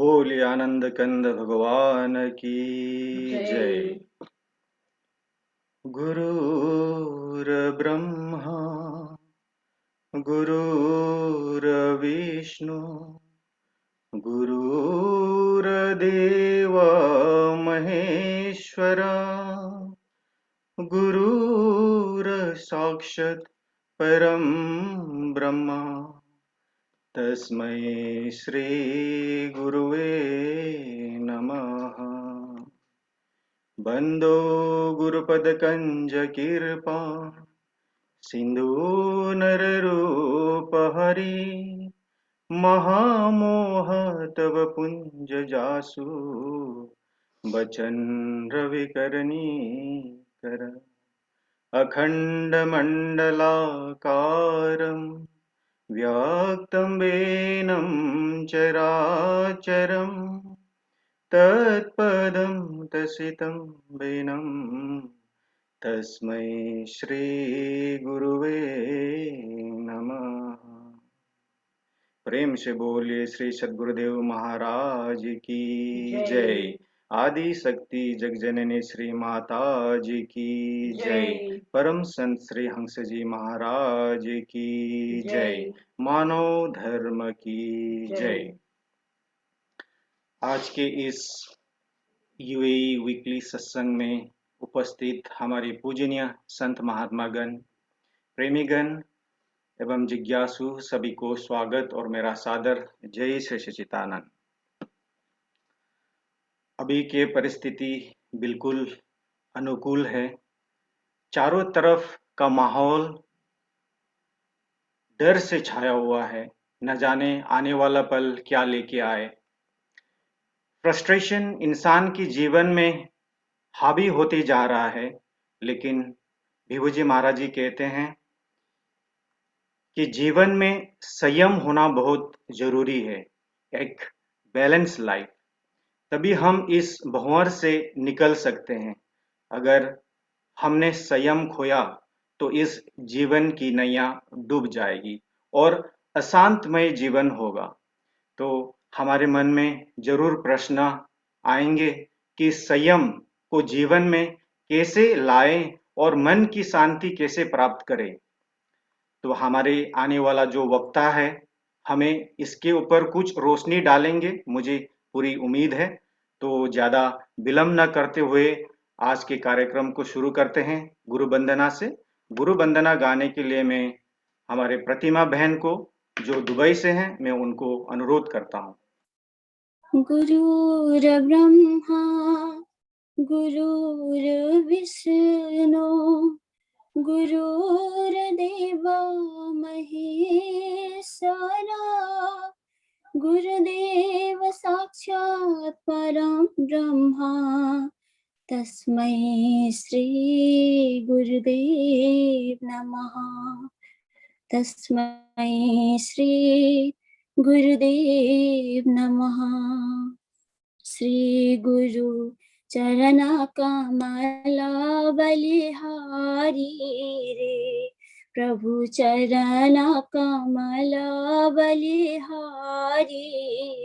बोलिए आनंद कंद भगवान की जय। जय। गुरुर्ब्रह्मा गुरुर्विष्णु गुरुर्देव महेश्वरा गुरुर्साक्षात् परं ब्रह्म तस्मै श्री गुरुवे नमः। बंदो गुरुपदकंज कृपा सिंधु नररूप हरि महामोह तव पुंज जासु बचन रविकरणी कर अखंड मंडलाकारं व्याक्तं वेनं चराचरम् तत्पदं दर्शितं वेनं तस्मै श्री गुरुवे नमः। प्रेम से बोलिए श्री सद्गुरुदेव महाराज की जय। जय। आदि शक्ति जगजननी श्री माता जी की जय। जय। परम संत श्री हंस जी महाराज की जय। जय। मानव धर्म की जय। जय। आज के इस यूएई वीकली सत्संग में उपस्थित हमारे पूजनीय संत महात्मागण, प्रेमीगण एवं जिज्ञासु सभी को स्वागत और मेरा सादर जय श्री सच्चिदानंद। अभी के परिस्थिति बिल्कुल अनुकूल है। चारों तरफ का माहौल डर से छाया हुआ है। न जाने आने वाला पल क्या लेके आए। फ्रस्ट्रेशन इंसान के जीवन में हावी होते जा रहा है, लेकिन भिभू जी महाराज जी कहते हैं कि जीवन में संयम होना बहुत जरूरी है, एक बैलेंस लाइफ, तभी हम इस भंवर से निकल सकते हैं। अगर हमने संयम खोया तो इस जीवन की नैया डूब जाएगी और अशांतमय जीवन होगा। तो हमारे मन में जरूर प्रश्न आएंगे कि संयम को जीवन में कैसे लाएं और मन की शांति कैसे प्राप्त करें। तो हमारे आने वाला जो वक्ता है हमें इसके ऊपर कुछ रोशनी डालेंगे, मुझे पूरी उम्मीद है। तो ज़्यादा विलंब न करते हुए आज के कार्यक्रम को शुरू करते हैं गुरु वंदना से। गुरु वंदना गाने के लिए मैं हमारे प्रतिमा बहन को, जो दुबई से हैं, मैं उनको अनुरोध करता हूँ। गुरुर्ब्रह्मा गुरुर्विष्णु गुरुर्देवो महेश्वरा गुरुदेव साक्षात् परं ब्रह्मा तस्मै श्री गुरुदेव नमः। तस्मै श्री गुरुदेव नमः। श्री गुरु चरण कमला बलिहारी रे, प्रभु चरण कमला बलिहारी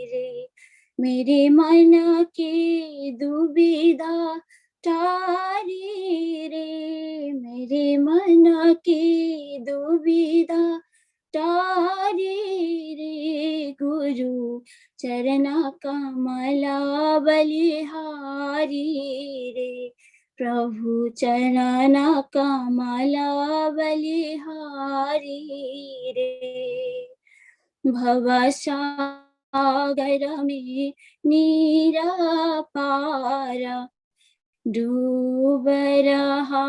रे, मेरे मन की दुविधा टारी रे, मेरे मन की दुविधा टारी रे, गुरु चरण कमला बलिहारी रे, प्रभु चरण कमला बलिहारी रे, भवसागर में नीरा पारा डूब रहा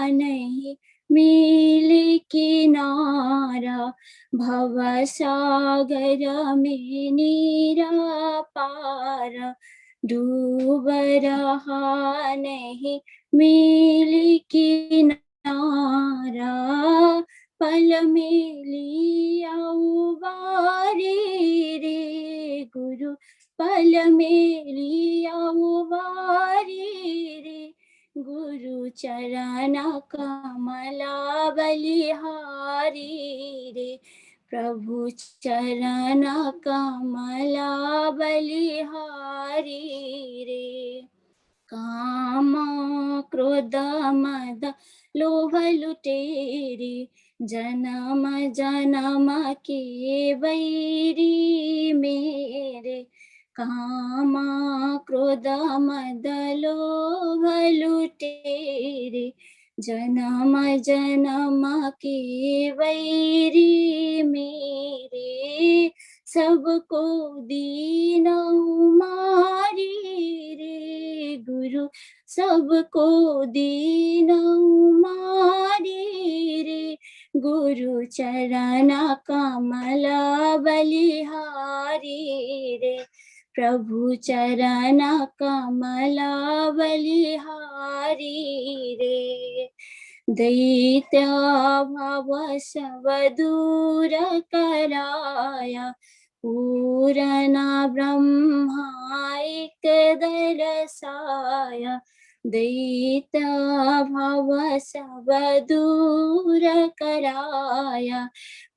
नहीं मिल किनारा, भवसागर में नीरा पारा डूब रहा नहीं मिल किनारा, पल में लिया उबारी रे, गुरु पल में लिया उबारी रे, गुरु चरण कमला बलिहारी रे, प्रभु चरण कमला बलिहारी रे। काम क्रोध मद लोभ लुटेरी, जन्म जन्म के वैरी मेरे। काम क्रोध मद लोभ लुटेरी, जन्म जन्म के वैरी मेरे। सबको दीन मारी रे गुरु, सबको दीन मारी रे। गुरु चरण कमल बलिहारी रे। प्रभु चरण कमल बलिहारी रे। दैत्य भाव सब दूर कराया, पूर्ण ब्रह्मा एक दरसाया। दैत्य भाव सब दूर कराया,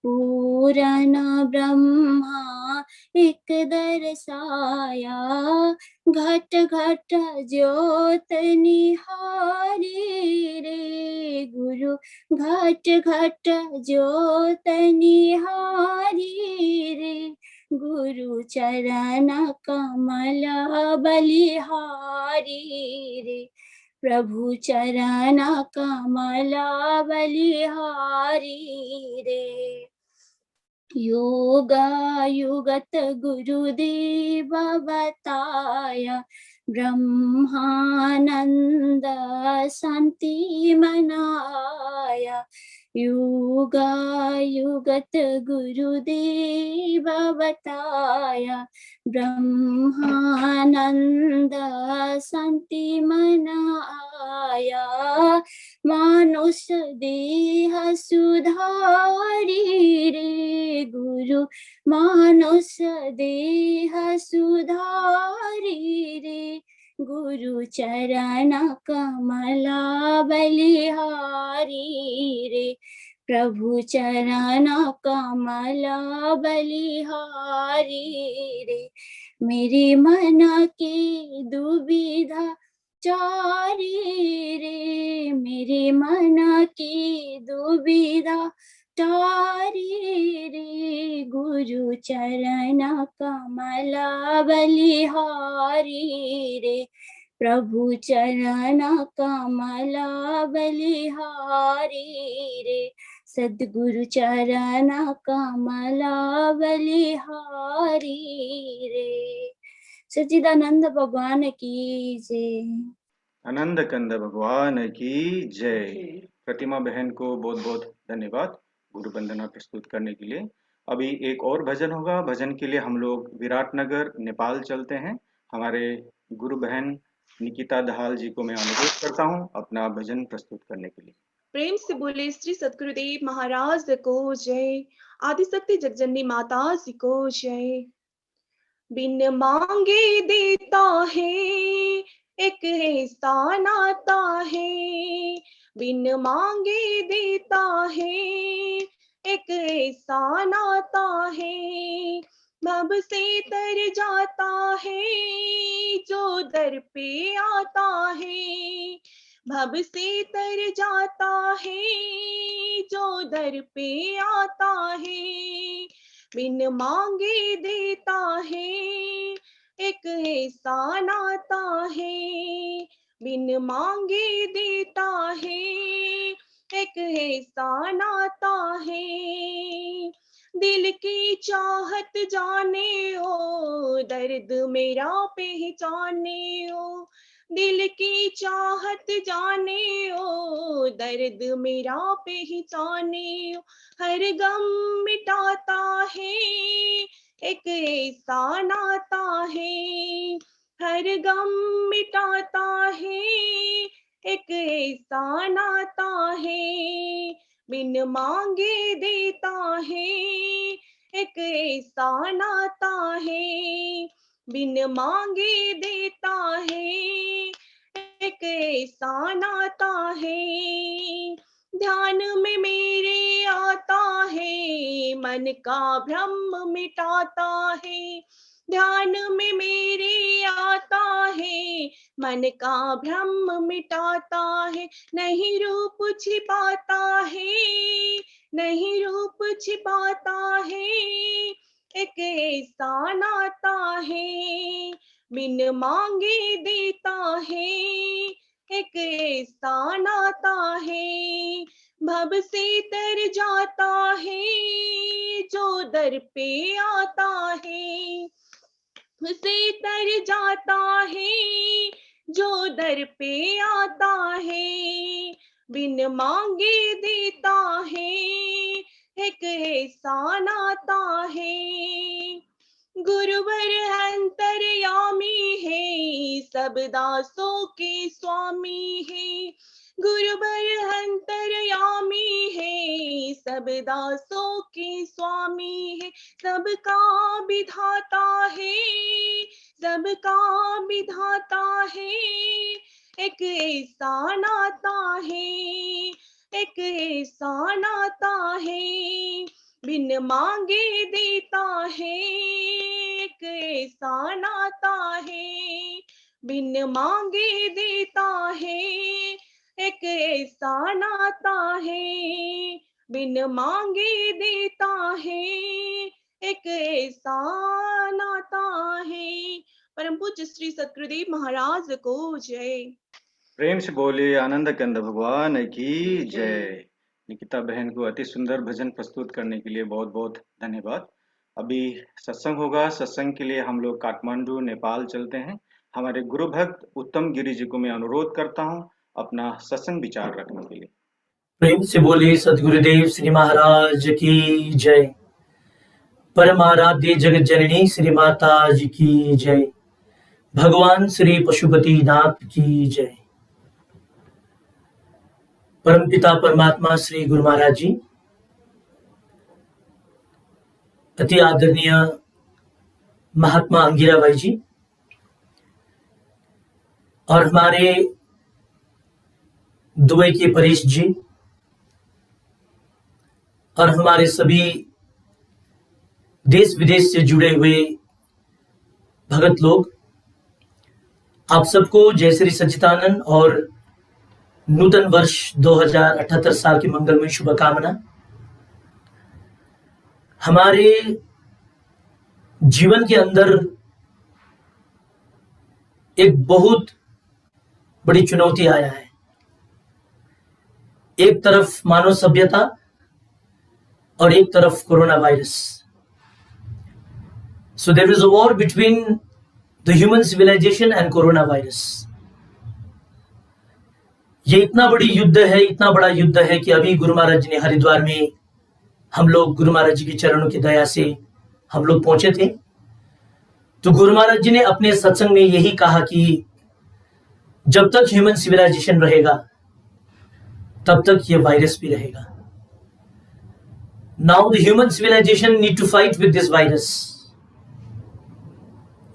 पूर्ण ब्रह्मा एक दरसाया। घट घट ज्योत निहारी रे गुरु, घट घट ज्योत निहारी रे। गुरु चरण कमल बलिहारी रे। प्रभु चरण कमल बलिहारी रे। योग युगत गुरुदेव बताया, ब्रह्मानंद शांति मनाया। योग युगत गुरुदेव बताया, ब्रह्मानंद शांति मनाया। मानुष देह सुधारी रे गुरु, मानुष देह सुधारी रे। गुरु चरण कमल बलिहारी रे। प्रभु चरण कमल बलिहारी रे। मेरे मन की दुविधा चारी रे, मेरे मन की दुविधा टारी रे। गुरु चरण कमल बलिहारी रे। प्रभु चरण कमल बलिहारी रे। सद्गुरु चरण कमल बलिहारी रे। सच्चिदानंद भगवान की जय। आनंद कंद भगवान की जय। प्रतिमा बहन को बहुत बहुत धन्यवाद गुरु वंदना प्रस्तुत करने के लिए। अभी एक और भजन होगा, भजन के लिए हम लोग विराटनगर नेपाल चलते हैं। हमारे गुरु बहन निकिता दहाल जी को मैं अनुरोध करता हूं अपना भजन प्रस्तुत करने के लिए। प्रेम से बोले श्री सद्गुरुदेव महाराज को जय। आदिशक्ति जगजननी माता जी को जय। बिन मांगे देता है, एक ऐसा नाता है। बिन मांगे देता है, एक ऐसा नाता है। भव से तर जाता है, जो दर पे आता है। भव से तर जाता है, जो दर पे आता है। बिन मांगे देता है, एक ऐसा नाता है। बिन मांगे देता है, एक ऐसा नाता है। दिल की चाहत जाने ओ, दर्द मेरा पहचाने ओ। दिल की चाहत जाने ओ, दर्द मेरा पहचाने ओ। हर गम मिटाता है, एक ऐसा नाता है। हर गम मिटाता है, एक ऐसा नाता है। बिन मांगे देता है, एक ऐसा नाता है। बिन मांगे देता है, एक ऐसा नाता है। ध्यान में मेरे आता है, मन का भ्रम मिटाता है। ध्यान में मेरे आता है, मन का भ्रम मिटाता है। नहीं रूप छिपाता है, नहीं रूप छिपाता है। एक ऐसा नाता है, बिन मांगे देता है। एक ऐसा नाता है, भव से तर जाता है, जो दर पे आता है। से तर जाता है, जो दर पे आता है। बिन मांगे देता है, एक ऐसा नाता है। गुरुवर अंतर्यामी है, सब दासों के स्वामी है। गुरुवर अंतर्यामी है, सब दासों के स्वामी है। सबका विधाता है, सबका विधाता है। एक ऐसा नाता है, एक ऐसा नाता है, बिन मांगे देता है। एक ऐसा नाता है, बिन मांगे देता है। एक ऐसा नाता है, बिन मांगे देता है। एक ऐसा नाता है। परम पूज्य श्री सतगुरुदेव महाराज को जय। प्रेम से बोलिए आनंद कंद भगवान की जय। निकिता बहन को अति सुंदर भजन प्रस्तुत करने के लिए बहुत बहुत धन्यवाद। अभी सत्संग होगा, सत्संग के लिए हम लोग काठमांडू नेपाल चलते हैं। हमारे गुरु भक्त उत्तम गिरी जी को मैं अनुरोध करता हूं अपना सत्संग विचार रखने के लिए। प्रेम से बोलिए सतगुरुदेव श्री महाराज की जय। परमाराध्य जगत जननी श्री माता जी की जय। भगवान श्री पशुपति नाथ की जय। परमपिता परमात्मा श्री गुरु महाराज जी, अति आदरणीय महात्मा अंगिरा भाई जी और हमारे दुबई के परेश जी और हमारे सभी देश विदेश से जुड़े हुए भगत लोग, आप सबको जय श्री सच्चिदानंद और नूतन वर्ष 2078 साल की मंगलमय शुभकामना। हमारे जीवन के अंदर एक बहुत बड़ी चुनौती आया है। एक तरफ मानव सभ्यता और एक तरफ corona virus. So there is a war between the human civilization and corona virus. ये इतना बड़ी युद्ध है, इतना बड़ा युद्ध है कि अभी गुरु महाराज जी ने हरिद्वार में हम लोग गुरु महाराज जी के चरणों की दया से हम लोग पहुंचे थे। तो गुरु महाराज जी ने अपने सत्संग में यही कहा कि जब तक ह्यूमन सिविलाइजेशन रहेगा तब तक ये वायरस भी रहेगा। Now the human civilization need to fight with this virus।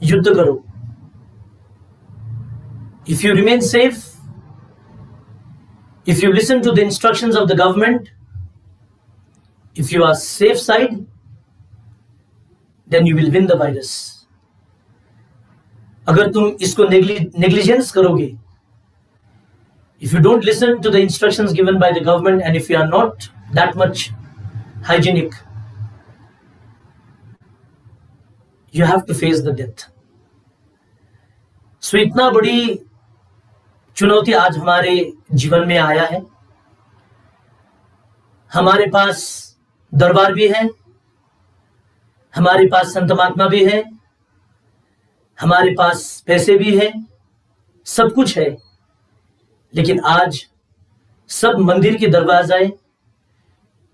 युद्ध करो। If you remain safe, if you listen to the instructions of the government, if you are safe side, then you will win the virus। अगर तुम इसको negligence करोगे, if you don't listen to the instructions given by the government and if you are not that much hygienic, you have to face the death। So इतना बड़ी चुनौती आज हमारे जीवन में आया है। हमारे पास दरबार भी है, हमारे पास संत महात्मा भी है, हमारे पास पैसे भी है, सब कुछ है, लेकिन आज सब मंदिर के दरवाजे,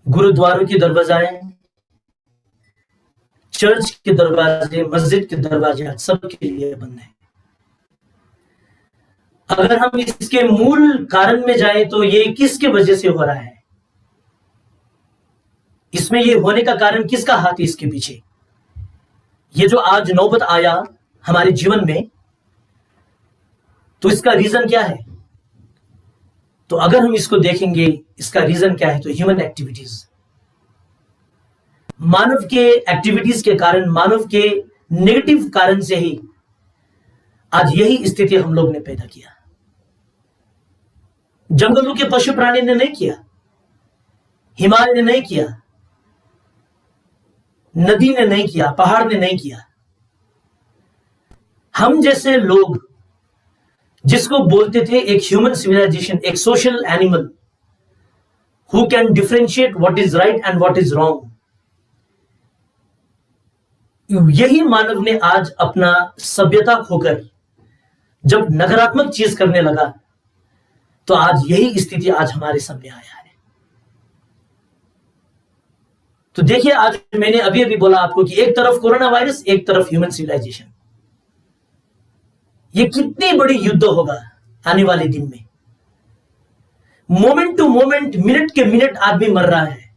गुरुद्वारों के दरवाजे, चर्च के दरवाजे, मस्जिद के दरवाजे आज सबके लिए बंद है। अगर हम इसके मूल कारण में जाएं तो ये किसके वजह से हो रहा है? इसमें ये होने का कारण किसका हाथ है इसके पीछे? ये जो आज नौबत आया हमारे जीवन में, तो इसका रीजन क्या है? तो अगर हम इसको देखेंगे, इसका रीजन क्या है, तो ह्यूमन एक्टिविटीज, मानव के एक्टिविटीज के कारण, मानव के नेगेटिव कारण से ही आज यही स्थिति हम लोग ने पैदा किया। जंगलों के पशु प्राणी ने नहीं किया, हिमालय ने नहीं किया, नदी ने नहीं किया, पहाड़ ने नहीं किया। हम जैसे लोग, जिसको बोलते थे एक ह्यूमन सिविलाइजेशन, एक social animal who can differentiate what is right and what is wrong, यही मानव ने आज अपना सभ्यता खोकर जब नकारात्मक चीज करने लगा, तो आज यही स्थिति आज हमारे सामने आया है। तो देखिए, आज मैंने अभी अभी बोला आपको कि एक तरफ कोरोना वायरस, एक तरफ ह्यूमन सिविलाइजेशन। ये कितनी बड़ी युद्ध होगा आने वाले दिन में। मोमेंट टू मोमेंट, मिनट के मिनट आदमी मर रहा है।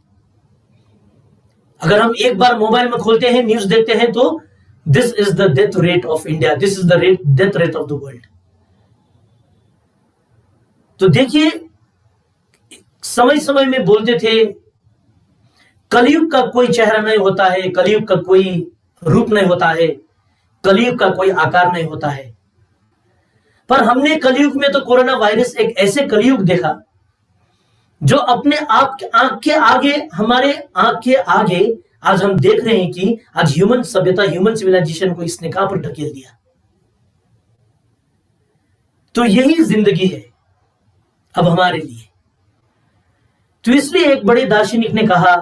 अगर हम एक बार मोबाइल में खोलते हैं, न्यूज देखते हैं, तो this is the death rate of India, this is the death rate of the world. तो देखिए, समय समय में बोलते थे कलयुग का कोई चेहरा नहीं होता है, कलयुग का कोई रूप नहीं होता है, कलयुग का कोई आकार नहीं होता है। पर हमने कलयुग में तो कोरोना वायरस एक ऐसे कलयुग देखा जो अपने आंख के आगे, हमारे आंख के आगे आज हम देख रहे हैं कि आज ह्यूमन सभ्यता, ह्यूमन सिविलाइजेशन को इसने कहां पर ढकेल दिया। तो यही जिंदगी है अब हमारे लिए। तो इसलिए एक बड़े दार्शनिक ने कहा,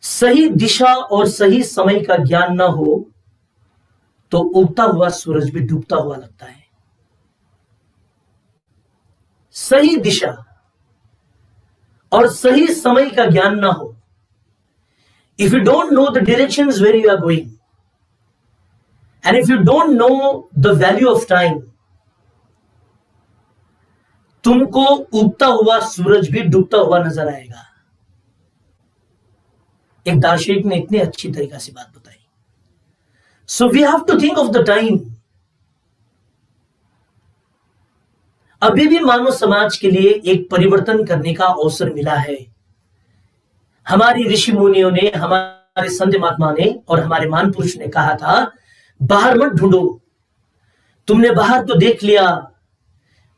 सही दिशा और सही समय का ज्ञान ना हो तो उगता हुआ सूरज भी डूबता हुआ लगता है। सही दिशा और सही समय का ज्ञान ना हो, if you don't know the directions where you are going, and if you don't know the value of time, तुमको उगता हुआ सूरज भी डूबता हुआ नजर आएगा। एक दार्शनिक ने इतनी अच्छी तरीका से बात बताई। So we have to think of the time. अभी भी मानव समाज के लिए एक परिवर्तन करने का अवसर मिला है। हमारी ऋषि मुनियों ने, हमारे संत महात्मा ने और हमारे महान पुरुष ने कहा था, बाहर मत ढूंढो, तुमने बाहर तो देख लिया,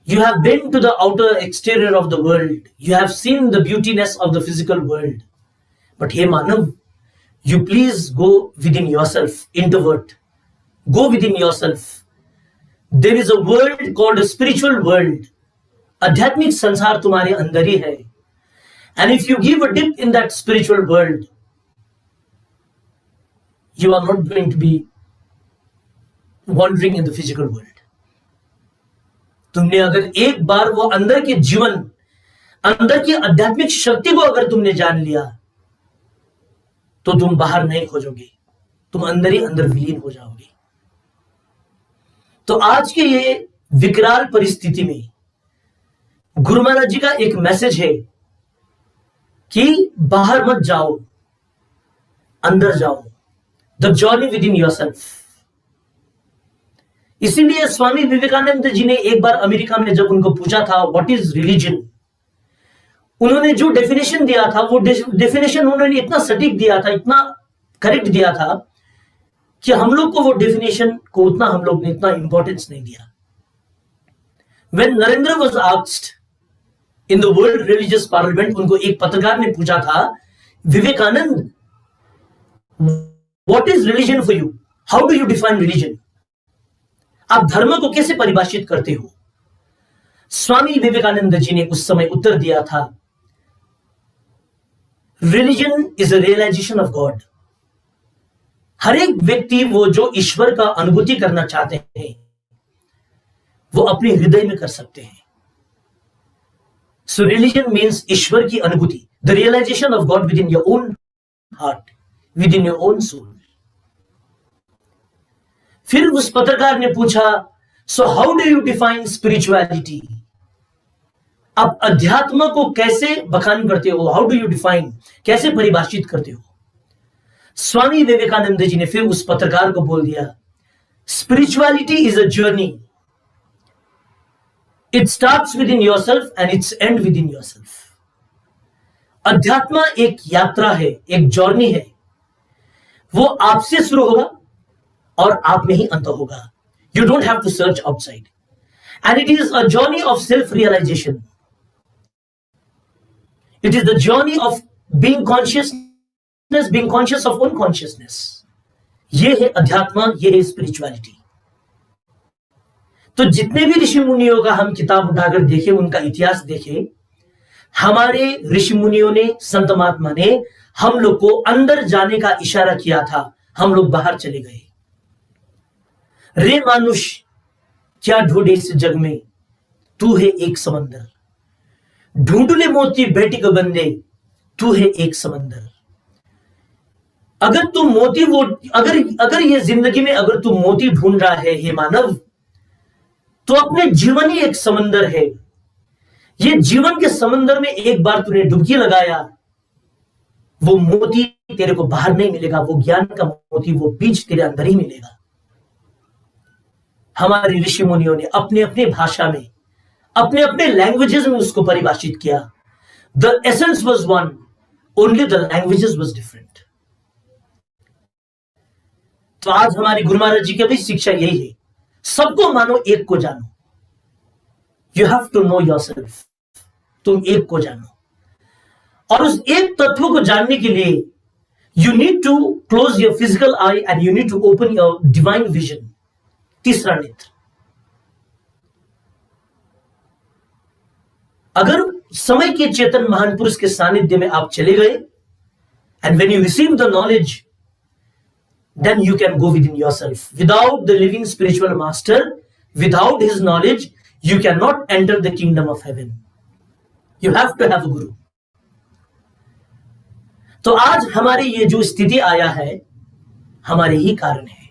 you have been to the outer exterior of the world, you have seen the beautiness of the physical world, but hey Manav, you please go within yourself, introvert, go within yourself. There is a world called a spiritual world, आध्यात्मिक संसार तुम्हारे अंदर ही है, and if you give a dip in that spiritual world, you are not going to be wandering in the physical world. तुमने अगर एक बार वो अंदर के जीवन, अंदर की आध्यात्मिक शक्ति को अगर तुमने जान लिया, तो तुम बाहर नहीं खोजोगे, तुम अंदर ही अंदर विलीन हो जाओगे। तो आज के ये विकराल परिस्थिति में गुरु महाराज जी का एक मैसेज है कि बाहर मत जाओ, अंदर जाओ, the journey with in yourself. इसीलिए स्वामी विवेकानंद जी ने एक बार अमेरिका में जब उनको पूछा था व्हाट इज रिलीजन, उन्होंने जो डेफिनेशन दिया था, वो डेफिनेशन उन्होंने इतना सटीक दिया था, इतना करेक्ट दिया था कि हम लोग को वो डेफिनेशन को उतना, हम लोग ने इतना इंपॉर्टेंस नहीं दिया। When Narendra was asked in the World Religious Parliament, उनको एक पत्रकार ने पूछा था, Vivekananda, what is religion for you? How do you define religion? आप धर्म को कैसे परिभाषित करते हो? स्वामी विवेकानंद जी ने उस समय उत्तर दिया था, religion is a realization of God. हर एक व्यक्ति वो जो ईश्वर का अनुभूति करना चाहते हैं, वो अपने हृदय में कर सकते हैं। सो रिलीजन मीन्स ईश्वर की अनुभूति, the realisation of God within your own heart, within your own soul. फिर उस पत्रकार ने पूछा, so how do you define spirituality? आप अध्यात्म को कैसे बखान करते हो? हाउ डू यू डिफाइन, कैसे परिभाषित करते हो? स्वामी विवेकानंद जी ने फिर उस पत्रकार को बोल दिया, spirituality is a journey It starts within yourself and it's end within yourself. अध्यात्म एक यात्रा है, एक जर्नी है, वो आपसे शुरू होगा और आप में ही अंत होगा. You don't have to search outside. And it is a journey of self-realization. It is the journey of being consciousness, being conscious of own consciousness. ये है अध्यात्म, ये है स्पिरिचुअलिटी. तो जितने भी ऋषि मुनियों का हम किताब उठाकर देखें, उनका इतिहास देखें, हमारे ऋषि मुनियों ने, संत महात्मा ने हम लोग को अंदर जाने का इशारा किया था. हम लोग बाहर चले गए. रे मानुष क्या ढूंढे इस जग में, तू है एक समंदर. ढूंढ ले मोती बेटी को बंदे, तू है एक समंदर. अगर तू मोती वो अगर ये जिंदगी में अगर तू मोती ढूंढ रहा है हे मानव, तो अपने जीवन ही एक समंदर है. ये जीवन के समंदर में एक बार तूने डुबकी लगाया, वो मोती तेरे को बाहर नहीं मिलेगा. वो ज्ञान का मोती, वो बीज तेरे अंदर ही मिलेगा. हमारे ऋषि मुनियों ने अपने अपने भाषा में, अपने अपने लैंग्वेजेस में उसको परिभाषित किया. The essence was one, only the languages was different. तो आज हमारी गुरु महाराज जी की भी शिक्षा यही है, सबको मानो, एक को जानो. You have to know yourself. तुम एक को जानो, और उस एक तत्व को जानने के लिए you need to close your physical eye and you need to open your divine vision. तीसरा नेत्र. अगर समय के चेतन महान पुरुष के सानिध्य में आप चले गए, and when you receive the knowledge, then you can go within yourself. Without the living spiritual master, without his knowledge, you cannot enter the kingdom of heaven. You have to have a guru. तो आज हमारी ये जो स्थिति आया है, हमारे ही कारण है.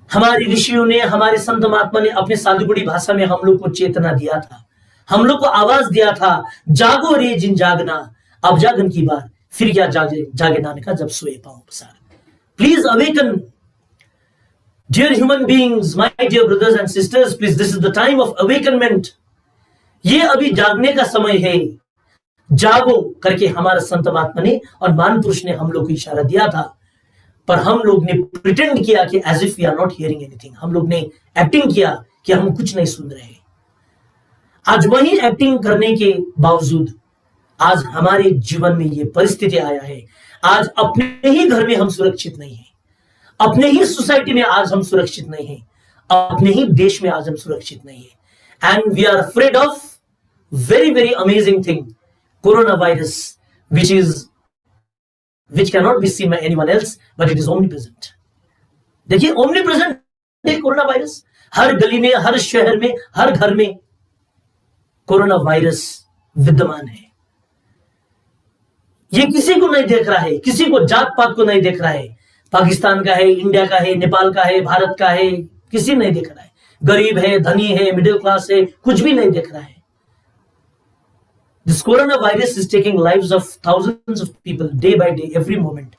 हमारे ऋषियों ने, हमारे संत महात्मा ने अपने साधुगुड़ी भाषा में हम लोग को चेतना दिया था, हम लोग को आवाज दिया था, जागो रे जिन जागना, अब जागन की बार, फिर क्या जागे नानका जब सोए पाओ पसार. Please awaken, dear human beings, my dear brothers and sisters. Please, this is the time of awakenment. ये अभी जागने का समय है. जागो करके हमारा संत महात्मा ने और महान पुरुष ने हम लोग को इशारा दिया था, पर हम लोग ने प्रिटेंड किया कि as if we are not hearing anything. हम लोग ने एक्टिंग किया कि हम कुछ नहीं सुन रहे. आज वही एक्टिंग करने के बावजूद आज हमारे जीवन में ये परिस्थिति आया है. आज अपने ही घर में हम सुरक्षित नहीं हैं, अपने ही सोसाइटी में आज हम सुरक्षित नहीं हैं, अपने ही देश में आज हम सुरक्षित नहीं हैं. And we are afraid of very very amazing thing, corona virus, which cannot be seen by anyone else, but it is omnipresent. देखिए, omnipresent है कोरोना वायरस. हर गली में, हर शहर में, हर घर में कोरोना वायरस विद्यमान है. ये किसी को नहीं देख रहा है, किसी को जात पात को नहीं देख रहा है. पाकिस्तान का है, इंडिया का है, नेपाल का है, भारत का है, किसी नहीं देख रहा है. गरीब है, धनी है, मिडिल क्लास है, कुछ भी नहीं देख रहा है. This corona virus is taking lives of thousands of people day by day, every moment.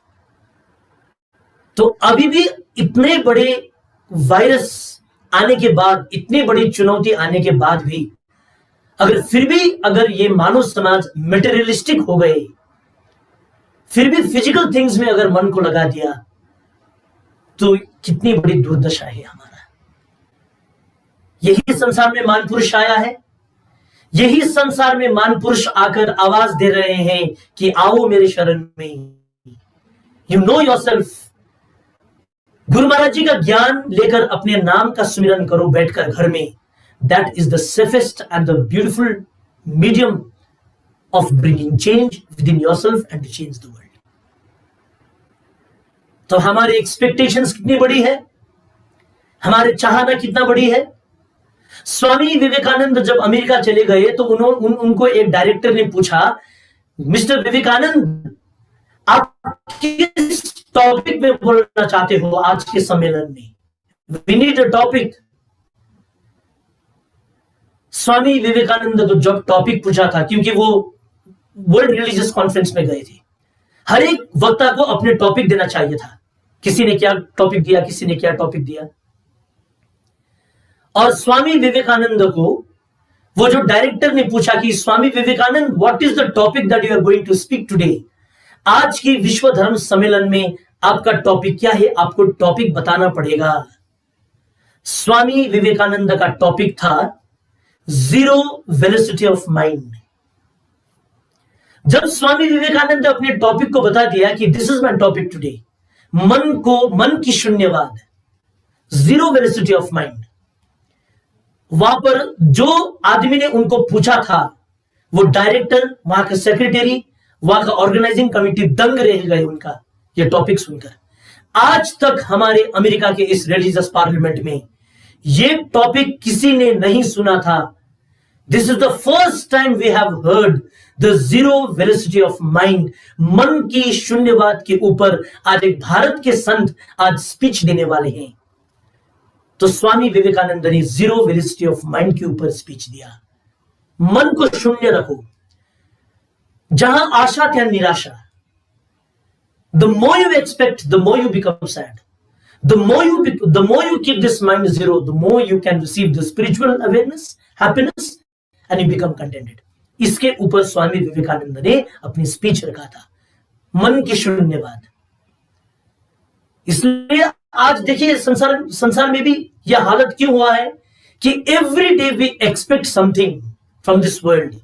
तो अभी भी इतने बड़े वायरस आने के बाद, इतनी बड़ी चुनौती आने के बाद भी अगर ये मानव समाज मेटेरियलिस्टिक हो गए, फिर भी फिजिकल थिंग्स में अगर मन को लगा दिया, तो कितनी बड़ी दुर्दशा है हमारा. यही संसार में महान पुरुष आया है, यही संसार में महान पुरुष आकर आवाज दे रहे हैं कि आओ मेरे शरण में. You know yourself. गुरु महाराज जी का ज्ञान लेकर अपने नाम का सुमिरन करो बैठकर घर में. That is the safest and the beautiful medium of bringing change within yourself and to change the world. तो हमारी एक्सपेक्टेशंस कितनी बड़ी है, हमारे चाहना कितना बड़ी है. स्वामी विवेकानंद जब अमेरिका चले गए तो उनको एक डायरेक्टर ने पूछा, मिस्टर विवेकानंद, आप किस टॉपिक में बोलना चाहते हो आज के सम्मेलन में? We need a topic. Swami Vivekananda को जब टॉपिक पूछा था, क्योंकि वो वर्ल्ड रिलीजियस कॉन्फ्रेंस में गए थे, हर एक वक्ता को अपने टॉपिक देना चाहिए था. किसी ने क्या टॉपिक दिया, किसी ने क्या टॉपिक दिया, और स्वामी विवेकानंद को वो जो डायरेक्टर ने पूछा कि Swami Vivekananda, what is the topic that you are going to speak today? आज की विश्व धर्म सम्मेलन में आपका टॉपिक क्या है? आपको टॉपिक बताना पड़ेगा। स्वामी विवेकानंद का टॉपिक था जीरो वेलोसिटी ऑफ माइंड। जब स्वामी विवेकानंद ने अपने टॉपिक को बता दिया कि this is my topic today, मन की शून्यवाद, जीरो वेलोसिटी ऑफ माइंड, वहां पर जो आदमी ने उनको पूछा था, वो डायरेक्टर, वहां का सेक्रेटरी, वहां का ऑर्गेनाइजिंग कमिटी दंग रह गए उनका ये टॉपिक सुनकर। आज तक हमारे अमेरिका के इस रिलीजियस पार्लियामेंट में ये टॉपिक किसी ने नहीं सुना था। This is the first time we have heard the zero velocity of mind, मन की शून्यवाद के ऊपर आज एक भारत के संत आज स्पीच देने वाले हैं। तो स्वामी विवेकानंद ने जीरो वेलोसिटी ऑफ माइंड के ऊपर स्पीच दिया। मन को शून्य रखो, जहां आशा त्या निराशा। The more you expect, the more you become sad. The more you keep this mind zero, the more you can receive the spiritual awareness, happiness, and you become contented. इसके ऊपर स्वामी विवेकानंद ने अपनी स्पीच रखा था, मन की शून्यवाद। इसलिए आज देखिए संसार में भी यह हालत क्यों हुआ है कि every day we expect something from this world.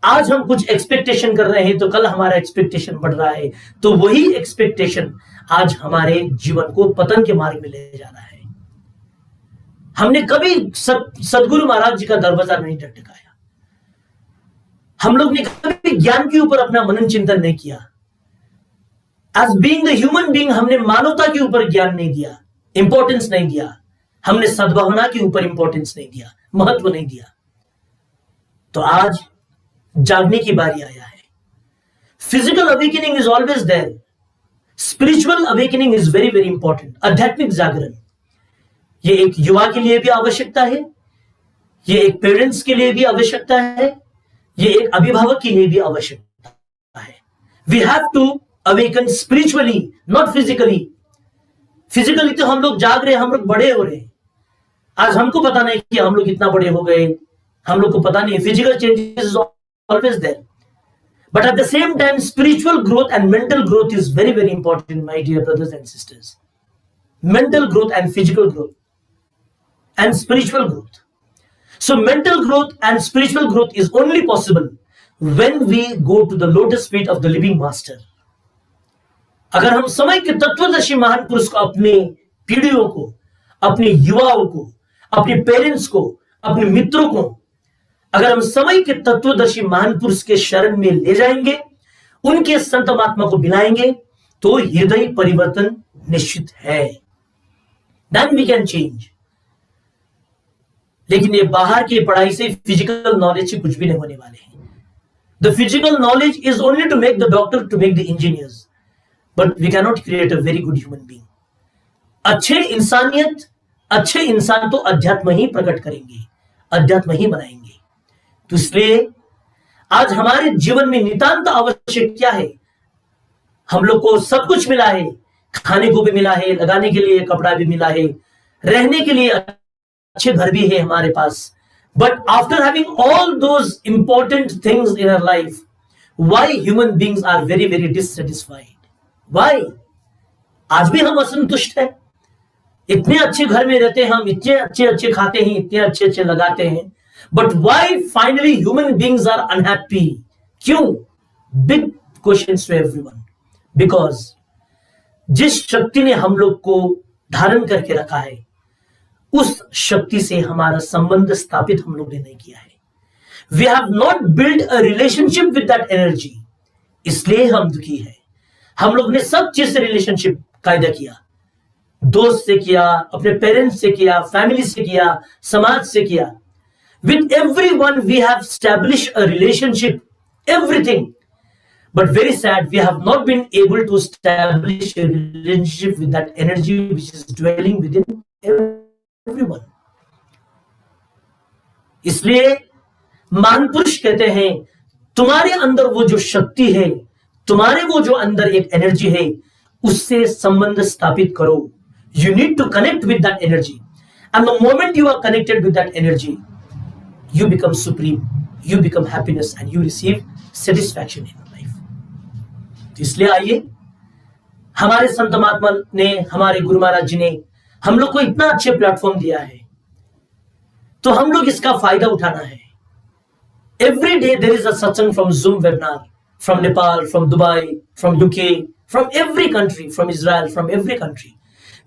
आज हम कुछ एक्सपेक्टेशन कर रहे हैं तो कल हमारा एक्सपेक्टेशन बढ़ रहा है, तो वही एक्सपेक्टेशन आज हमारे जीवन को पतन के मार्ग में ले जा रहा है। हमने कभी सदगुरु महाराज जी का दरवाजा नहीं टकटकाया। हम लोग ने कभी ज्ञान के ऊपर अपना मनन चिंतन नहीं किया। As being the human being, हमने मानवता के ऊपर ज्ञान नहीं दिया, इंपॉर्टेंस नहीं दिया। हमने सद्भावना के ऊपर इंपॉर्टेंस नहीं दिया, महत्व नहीं दिया। तो आज जागने की बारी आया है। Physical awakening is always there, spiritual awakening is very very important. आध्यात्मिक जागरण ये एक युवा के लिए भी आवश्यकता है, ये एक पेरेंट्स के लिए भी आवश्यकता है, ये एक अभिभावक के लिए भी आवश्यकता है। We have to awaken spiritually, not physically. Physically तो हम लोग जाग रहे हैं, हम लोग बड़े हो रहे हैं। आज हमको पता नहीं कि हम लोग इतना बड़े हो गए, हम लोग को पता नहीं। Physical changes always there, but at the same time spiritual growth and mental growth is very very important, my dear brothers and sisters. Mental growth and physical growth and spiritual growth. So mental growth and spiritual growth is only possible when we go to the lotus feet of the living master. अगर हम समय के तत्वदर्शी महान पुरुष को, अपने पीढ़ियों को, अपने युवाओं को, अपने पेरेंट्स को, अपने मित्रों को, अगर हम समय के तत्वदर्शी महान पुरुष के शरण में ले जाएंगे, उनके संत महात्मा को मिलाएंगे, तो हृदय परिवर्तन निश्चित है। Then we can change. लेकिन ये बाहर की पढ़ाई से, फिजिकल नॉलेज से कुछ भी नहीं होने वाले हैं। The physical knowledge is only to make the doctor, to make the engineers, but we cannot create a very good human being. अच्छे इंसान तो अध्यात्म ही प्रकट करेंगे, अध्यात्म ही बनाएंगे। तो इसलिए आज हमारे जीवन में नितांत आवश्यक क्या है? हम लोग को सब कुछ मिला है, खाने को भी मिला है, लगाने के लिए कपड़ा भी मिला है, रहने के लिए अच्छे घर भी है हमारे पास। But after having all those important things in our life, why human beings are very very dissatisfied? Why? आज भी हम असंतुष्ट हैं। इतने अच्छे घर में रहते हैं हम, इतने अच्छे खाते हैं, इतने अच्छे लगाते हैं, but why finally human beings are unhappy? क्यों? Big questions to everyone. Because जिस शक्ति ने हम लोग को धारण करके रखा है, उस शक्ति से हमारा संबंध स्थापित हम लोग ने नहीं किया है। We have not built a relationship with that energy. इसलिए हम दुखी हैं। हम लोग ने सब चीज से रिलेशनशिप कायदा किया, दोस्त से किया, अपने पेरेंट्स से किया, फैमिली से किया, समाज से किया। With everyone we have established a relationship, everything. But very sad, we have not been able to establish a relationship with that energy which is dwelling within everyone. इसलिए महान पुरुष कहते हैं, तुम्हारे अंदर वो जो शक्ति है, तुम्हारे वो जो अंदर एक एनर्जी है, उससे संबंध स्थापित करो। You need to connect with that energy. And the moment you are connected with that energy, you become supreme, you become happiness and you receive satisfaction in your life. तो इसलिए आइए, हमारे संत महात्मा ने, हमारे गुरु महाराज जी ने हम लोग को इतना अच्छे प्लेटफॉर्म दिया है, तो हम लोग इसका फायदा उठाना है. Every day there is a satsang from Zoom webinar, from Nepal, from Dubai, from UK, from every country, from Israel, from every country.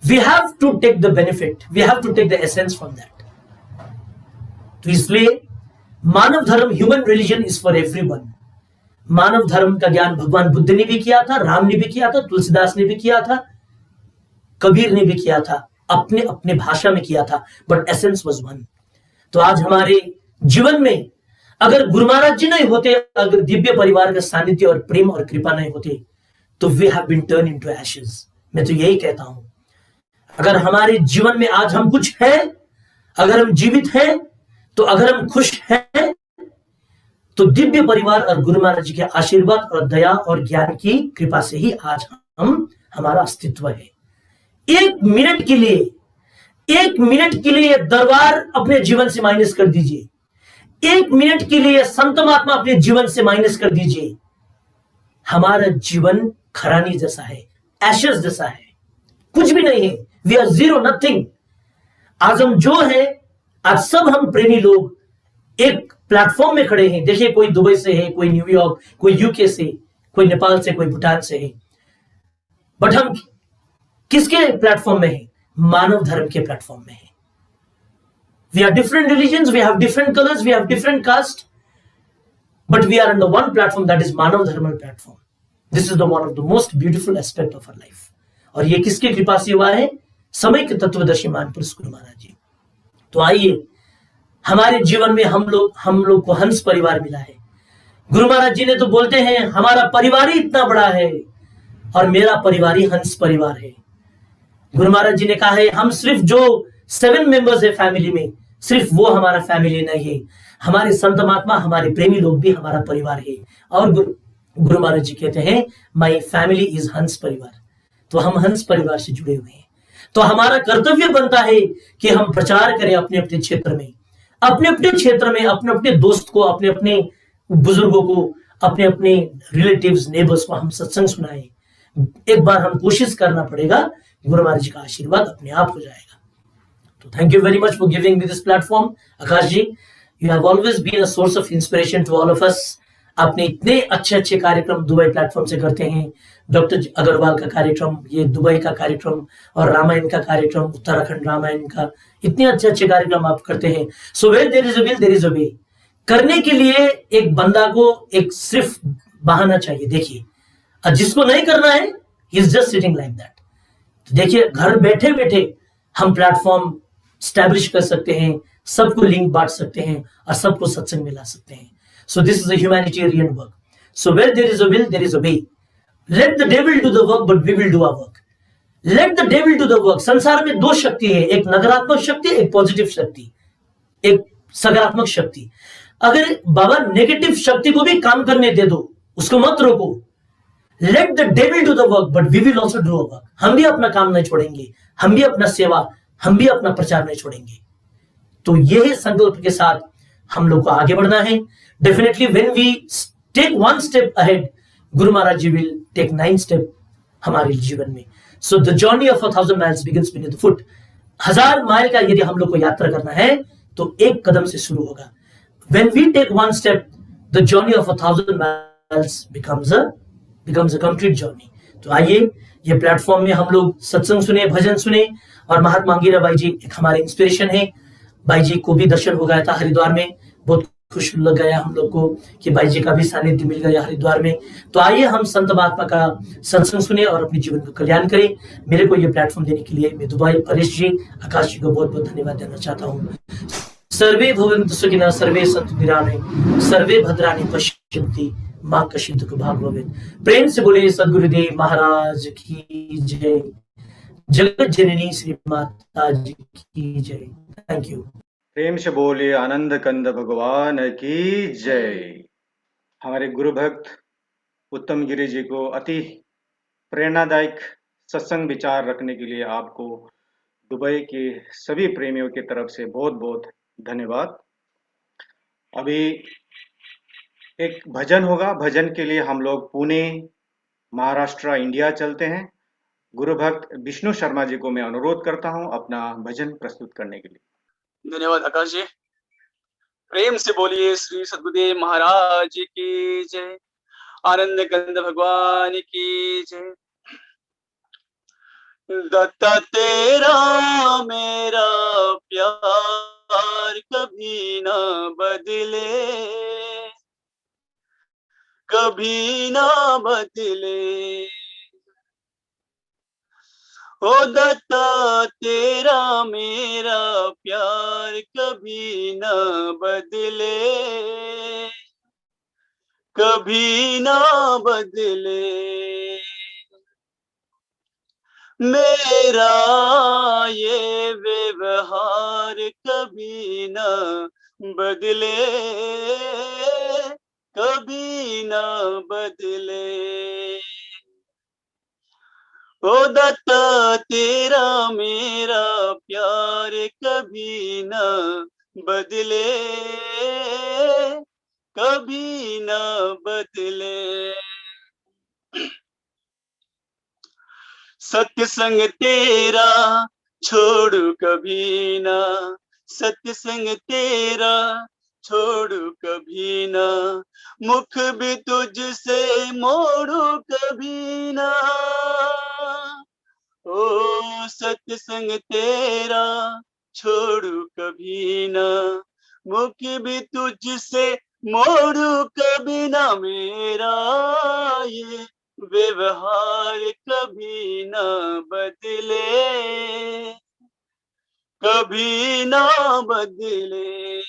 We have to take the benefit, we have to take the essence from that. तो इसलिए मानव धर्म, human religion is for everyone. मानव धर्म का ज्ञान भगवान बुद्ध ने भी किया था, राम ने भी किया था, तुलसीदास ने भी किया था, कबीर ने भी किया था, अपने अपने भाषा में किया था, बट एसेंस वाज वन. तो आज हमारे जीवन में अगर गुरु महाराज जी नहीं होते, अगर दिव्य परिवार का सानिध्य और प्रेम और कृपा नहीं होते, तो we have been turn into ashes. मैं तो यही कहता हूं, अगर हमारे जीवन में आज हम कुछ हैं, अगर हम जीवित हैं, तो अगर हम खुश हैं, तो दिव्य परिवार और गुरु महाराज जी के आशीर्वाद और दया और ज्ञान की कृपा से ही आज हमारा अस्तित्व है. एक मिनट के लिए दरबार अपने जीवन से माइनस कर दीजिए, एक मिनट के लिए संत महात्मा अपने जीवन से माइनस कर दीजिए. हमारा जीवन खरानी जैसा है, एशेस जैसा है, कुछ भी नहीं है. We are zero, nothing. आज हम जो है, आज सब हम प्रेमी लोग एक प्लेटफॉर्म में खड़े हैं. देखिए, कोई दुबई से है, कोई न्यूयॉर्क, कोई यूके से, कोई नेपाल से, कोई भूटान से है, बट हम किसके प्लेटफॉर्म में है? मानव धर्म के प्लेटफॉर्म में है. We are different religions, we have different colors, we have different caste, but we are on the one platform, that is Manav Dharma platform. This is the one of the most beautiful aspect of our life. और ये किसके कृपा से हुआ है? समय के तत्वदर्शी महापुरुष गुरु महाराज जी. तो आइए, हमारे जीवन में हम लोग को हंस परिवार मिला है. गुरु महाराज जी ने तो बोलते हैं, हमारा परिवार ही इतना बड़ा है और मेरा परिवार ही हंस परिवार है. गुरु महाराज जी ने कहा है, हम सिर्फ जो 7 मेंबर्स है फैमिली में, सिर्फ वो हमारा फैमिली नहीं है. हमारे संत महात्मा, हमारे प्रेमी लोग भी हमारा परिवार है. और गुरु महाराज जी कहते हैं, माई फैमिली इज हंस परिवार. तो हम हंस परिवार से जुड़े हुए हैं. तो हमारा कर्तव्य बनता है कि हम प्रचार करें अपने अपने क्षेत्र में, अपने अपने दोस्त को, अपने अपने बुजुर्गों को, अपने अपने रिलेटिव्स, नेबर्स को हम सत्संग सुनाएं. एक बार हम कोशिश करना पड़ेगा, गुरु महाराज जी का आशीर्वाद अपने आप हो जाएगा. तो thank you very much for giving me this platform. Akash ji, you have always been a source of inspiration to all of us. आपने इतने अच्छे कार्यक्रम दुबई प्लेटफॉर्म से करते हैं. डॉक्टर अग्रवाल का कार्यक्रम, ये दुबई का कार्यक्रम, और रामायण का कार्यक्रम, उत्तराखंड रामायण का, इतने अच्छे कार्यक्रम आप करते हैं. So where there is a will there is a way. करने के लिए एक बंदा को एक सिर्फ बहाना चाहिए. देखिए, जिसको नहीं करना है, he is just sitting like that. देखिए, घर बैठे बैठे हम प्लेटफॉर्म स्टैब्लिश कर सकते हैं, सबको लिंक बांट सकते हैं और सबको सत्संग में ला सकते हैं. So this is a humanitarian work. So where there is a will there is a way. Let the devil do the work, but we will do our work. Let the devil do the work. संसार में 2 शक्ति है, एक नकारात्मक शक्ति, एक positive शक्ति, एक सकारात्मक शक्ति. अगर बाबा नेगेटिव शक्ति को भी काम करने दे दो, उसको मत रोको. Let the devil do the work, but we will also do our work. हम भी अपना काम नहीं छोड़ेंगे, हम भी अपना सेवा, हम भी अपना प्रचार नहीं छोड़ेंगे. तो यही संकल्प के साथ हम लोग को आगे बढ़ना है. Definitely when we take 1 step ahead, Guru Maharaj ji will take 9 step हमारे जीवन में. So the journey of 1000 miles begins with the foot. 1000 mile का यदि हम लोग को यात्रा करना है, तो एक कदम से शुरू होगा. When we take 1 step, the journey of 1000 miles becomes a complete journey. तो आइए, ये प्लेटफॉर्म में हम लोग सत्संग सुने, भजन सुने. और महात्मा अंगीरा भाई जी एक हमारे इंस्पिरेशन है. भाई जी को भी दर्शन हो गया था हरिद्वार में, बहुत खुश लग गया हम लोग को कि भाई जी का भी सानिध्य मिल गया हरिद्वार में. तो आइए, हम संत महात्मा का सत्संग सुने और अपने जीवन को कल्याण करें. मेरे को ये प्लेटफॉर्म देने के लिए मैं दुबई परेश जी, आकाश जी को बहुत बहुत धन्यवाद देना चाहता हूँ. सर्वे भवन्तु सुखिनः, सर्वे सन्तु निरामयाः, सर्वे भद्राणि पश्यन्ति, मां कश्चित् दुःख भाग् भवेत्. प्रेम से बोले सद्गुरुदेव महाराज की जय. जगत जननी श्री माता जी की जय. Thank you. प्रेम से बोले आनंद कंद भगवान की जय. हमारे गुरु भक्त उत्तम गिरी जी को अति प्रेरणादायक सत्संग विचार रखने के लिए आपको दुबई के सभी प्रेमियों की तरफ से बहुत बहुत धन्यवाद. अभी एक भजन होगा, भजन के लिए हम लोग पुणे, महाराष्ट्र, इंडिया चलते हैं। गुरु भक्त विष्णु शर्मा जी को मैं अनुरोध करता हूं अपना भजन प्रस्तुत करने के लिए। धन्यवाद आकाश जी। प्रेम से बोलिए श्री सद्गुरुदेव महाराज की जय, आनंद कंद भगवान की जय। दत्ता तेरा मेरा प्यार कभी ना बदले, कभी ना बदले। ओ दत्ता तेरा मेरा प्यार कभी ना बदले, कभी ना बदले। मेरा ये व्यवहार कभी ना बदले, कभी ना बदले। ओ दत्ता तेरा मेरा प्यार कभी ना बदले, कभी ना बदले। सत्संग तेरा छोड़ू कभी ना, सत्संग तेरा छोड़ू कभी ना, मुख भी तुझसे मोड़ू कभी ना। ओ सत्संग तेरा छोड़ू कभी ना, मुख भी तुझसे मोड़ू कभी ना। मेरा ये व्यवहार कभी ना बदले, कभी ना बदले।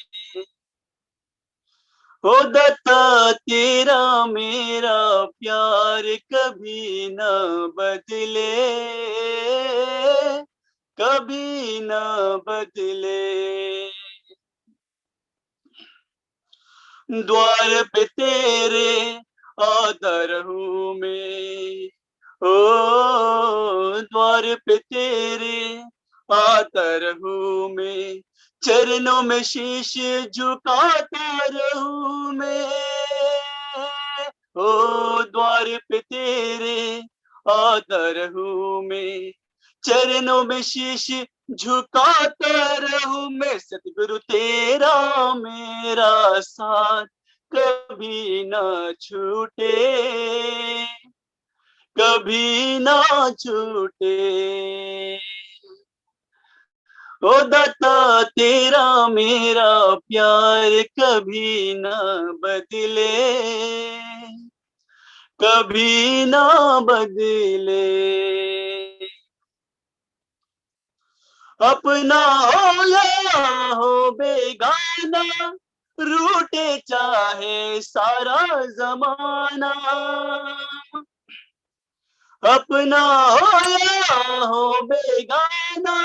ओ दत्ता तेरा मेरा प्यार कभी ना बदले, कभी ना बदले। द्वार पे तेरे आता रहूं मैं, ओ द्वार पे तेरे आता रहूं मैं, चरणों में शीश झुकाता रहूं मैं। ओ द्वार पे तेरे आता रहूं मैं, चरणों में शीश झुकाता रहूं मैं। सतगुरु तेरा मेरा साथ कभी ना छूटे, कभी ना छूटे। ओ दाता तेरा मेरा प्यार कभी ना बदले, कभी ना बदले। अपना हो या हो बेगाना, रूठे चाहे सारा जमाना। अपना हो या हो बेगाना,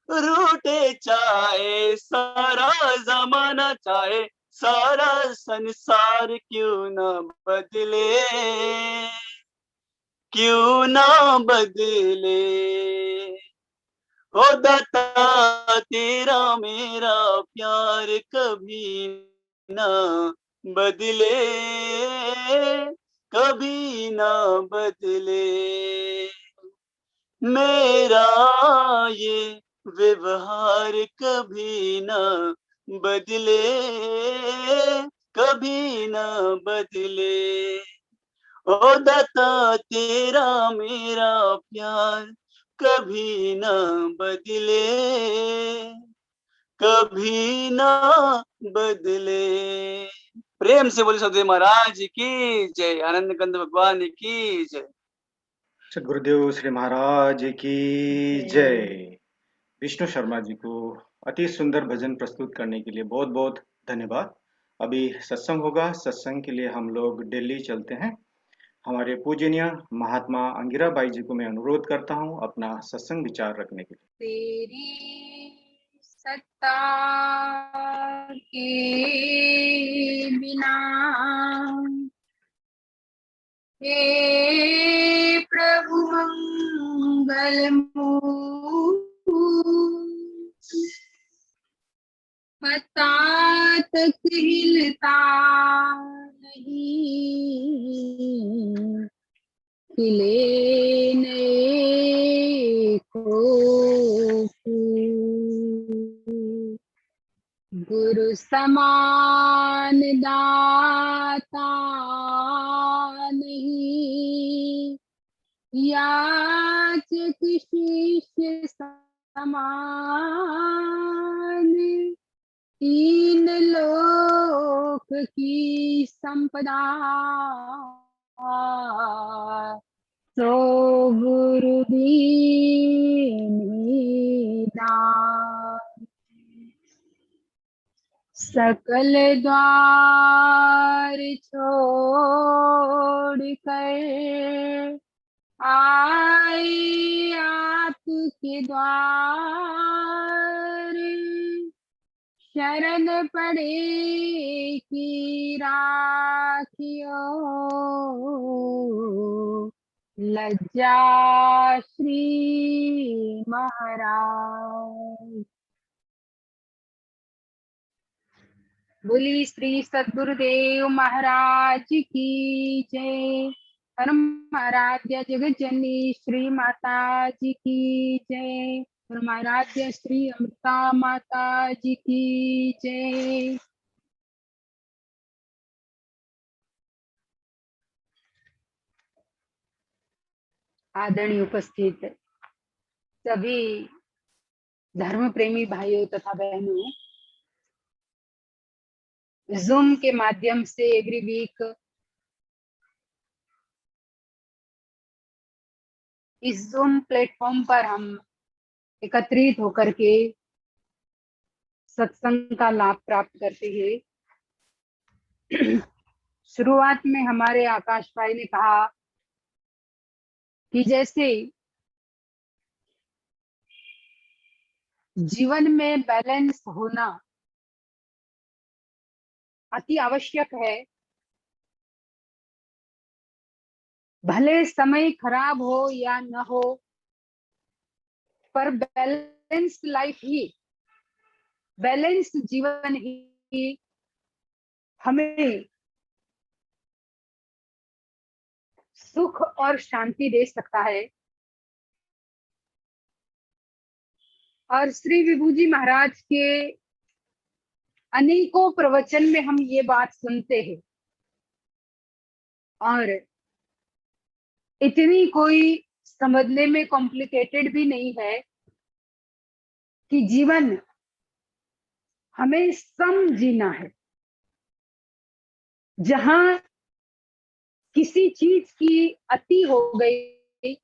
रूठे चाहे सारा जमाना, चाहे सारा संसार क्यों ना बदले, क्यों ना बदले। ओ दाता तेरा मेरा प्यार कभी ना बदले, कभी ना बदले। मेरा ये व्यवहार कभी ना बदले, कभी ना बदले। ओ दाता तेरा मेरा प्यार कभी ना बदले, कभी ना बदले। प्रेम से बोले सदगुरु महाराज की जय, आनंद कंद भगवान की जय। सद्गुरुदेव श्री महाराज की जय। विष्णु शर्मा जी को अति सुंदर भजन प्रस्तुत करने के लिए बहुत बहुत धन्यवाद। अभी सत्संग होगा, सत्संग के लिए हम लोग दिल्ली चलते हैं। हमारे पूजनीय महात्मा अंगिरा बाई जी को मैं अनुरोध करता हूं अपना सत्संग विचार रखने के लिए। तेरी सत्ता के बिना हे प्रभु मंगल मूर्ति, पता तक हिल मिटता नहीं, खिले नए खो फूल। गुरु समान दाता नहीं, याचक शिष्य समान। तीन लोक की संपदा सो गुरु दीनी दान। सकल द्वार छोड़ कर आए आपके द्वार। शरण पड़े की राखियो, लज्जा श्री महाराज। बोली श्री सद्गुरुदेव महाराज की जय। परम आराध्य जगत जननी श्री माता जी की जय। परम आराध्य श्री अमृता माता जी की जय। आदरणीय उपस्थित सभी धर्म प्रेमी भाइयों तथा बहनों, जूम के माध्यम से एवरी वीक इस जूम प्लेटफॉर्म पर हम एकत्रित होकर के सत्संग का लाभ प्राप्त करते हैं। शुरुआत में हमारे आकाश भाई ने कहा कि जैसे जीवन में बैलेंस होना अति आवश्यक है, भले समय खराब हो या न हो, पर बैलेंस लाइफ ही, बैलेंस जीवन ही हमें सुख और शांति दे सकता है। और श्री विभूजी महाराज के अनेकों प्रवचन में हम ये बात सुनते हैं, और इतनी कोई समझने में कॉम्प्लिकेटेड भी नहीं है कि जीवन हमें सम जीना है। जहां किसी चीज की अति हो गई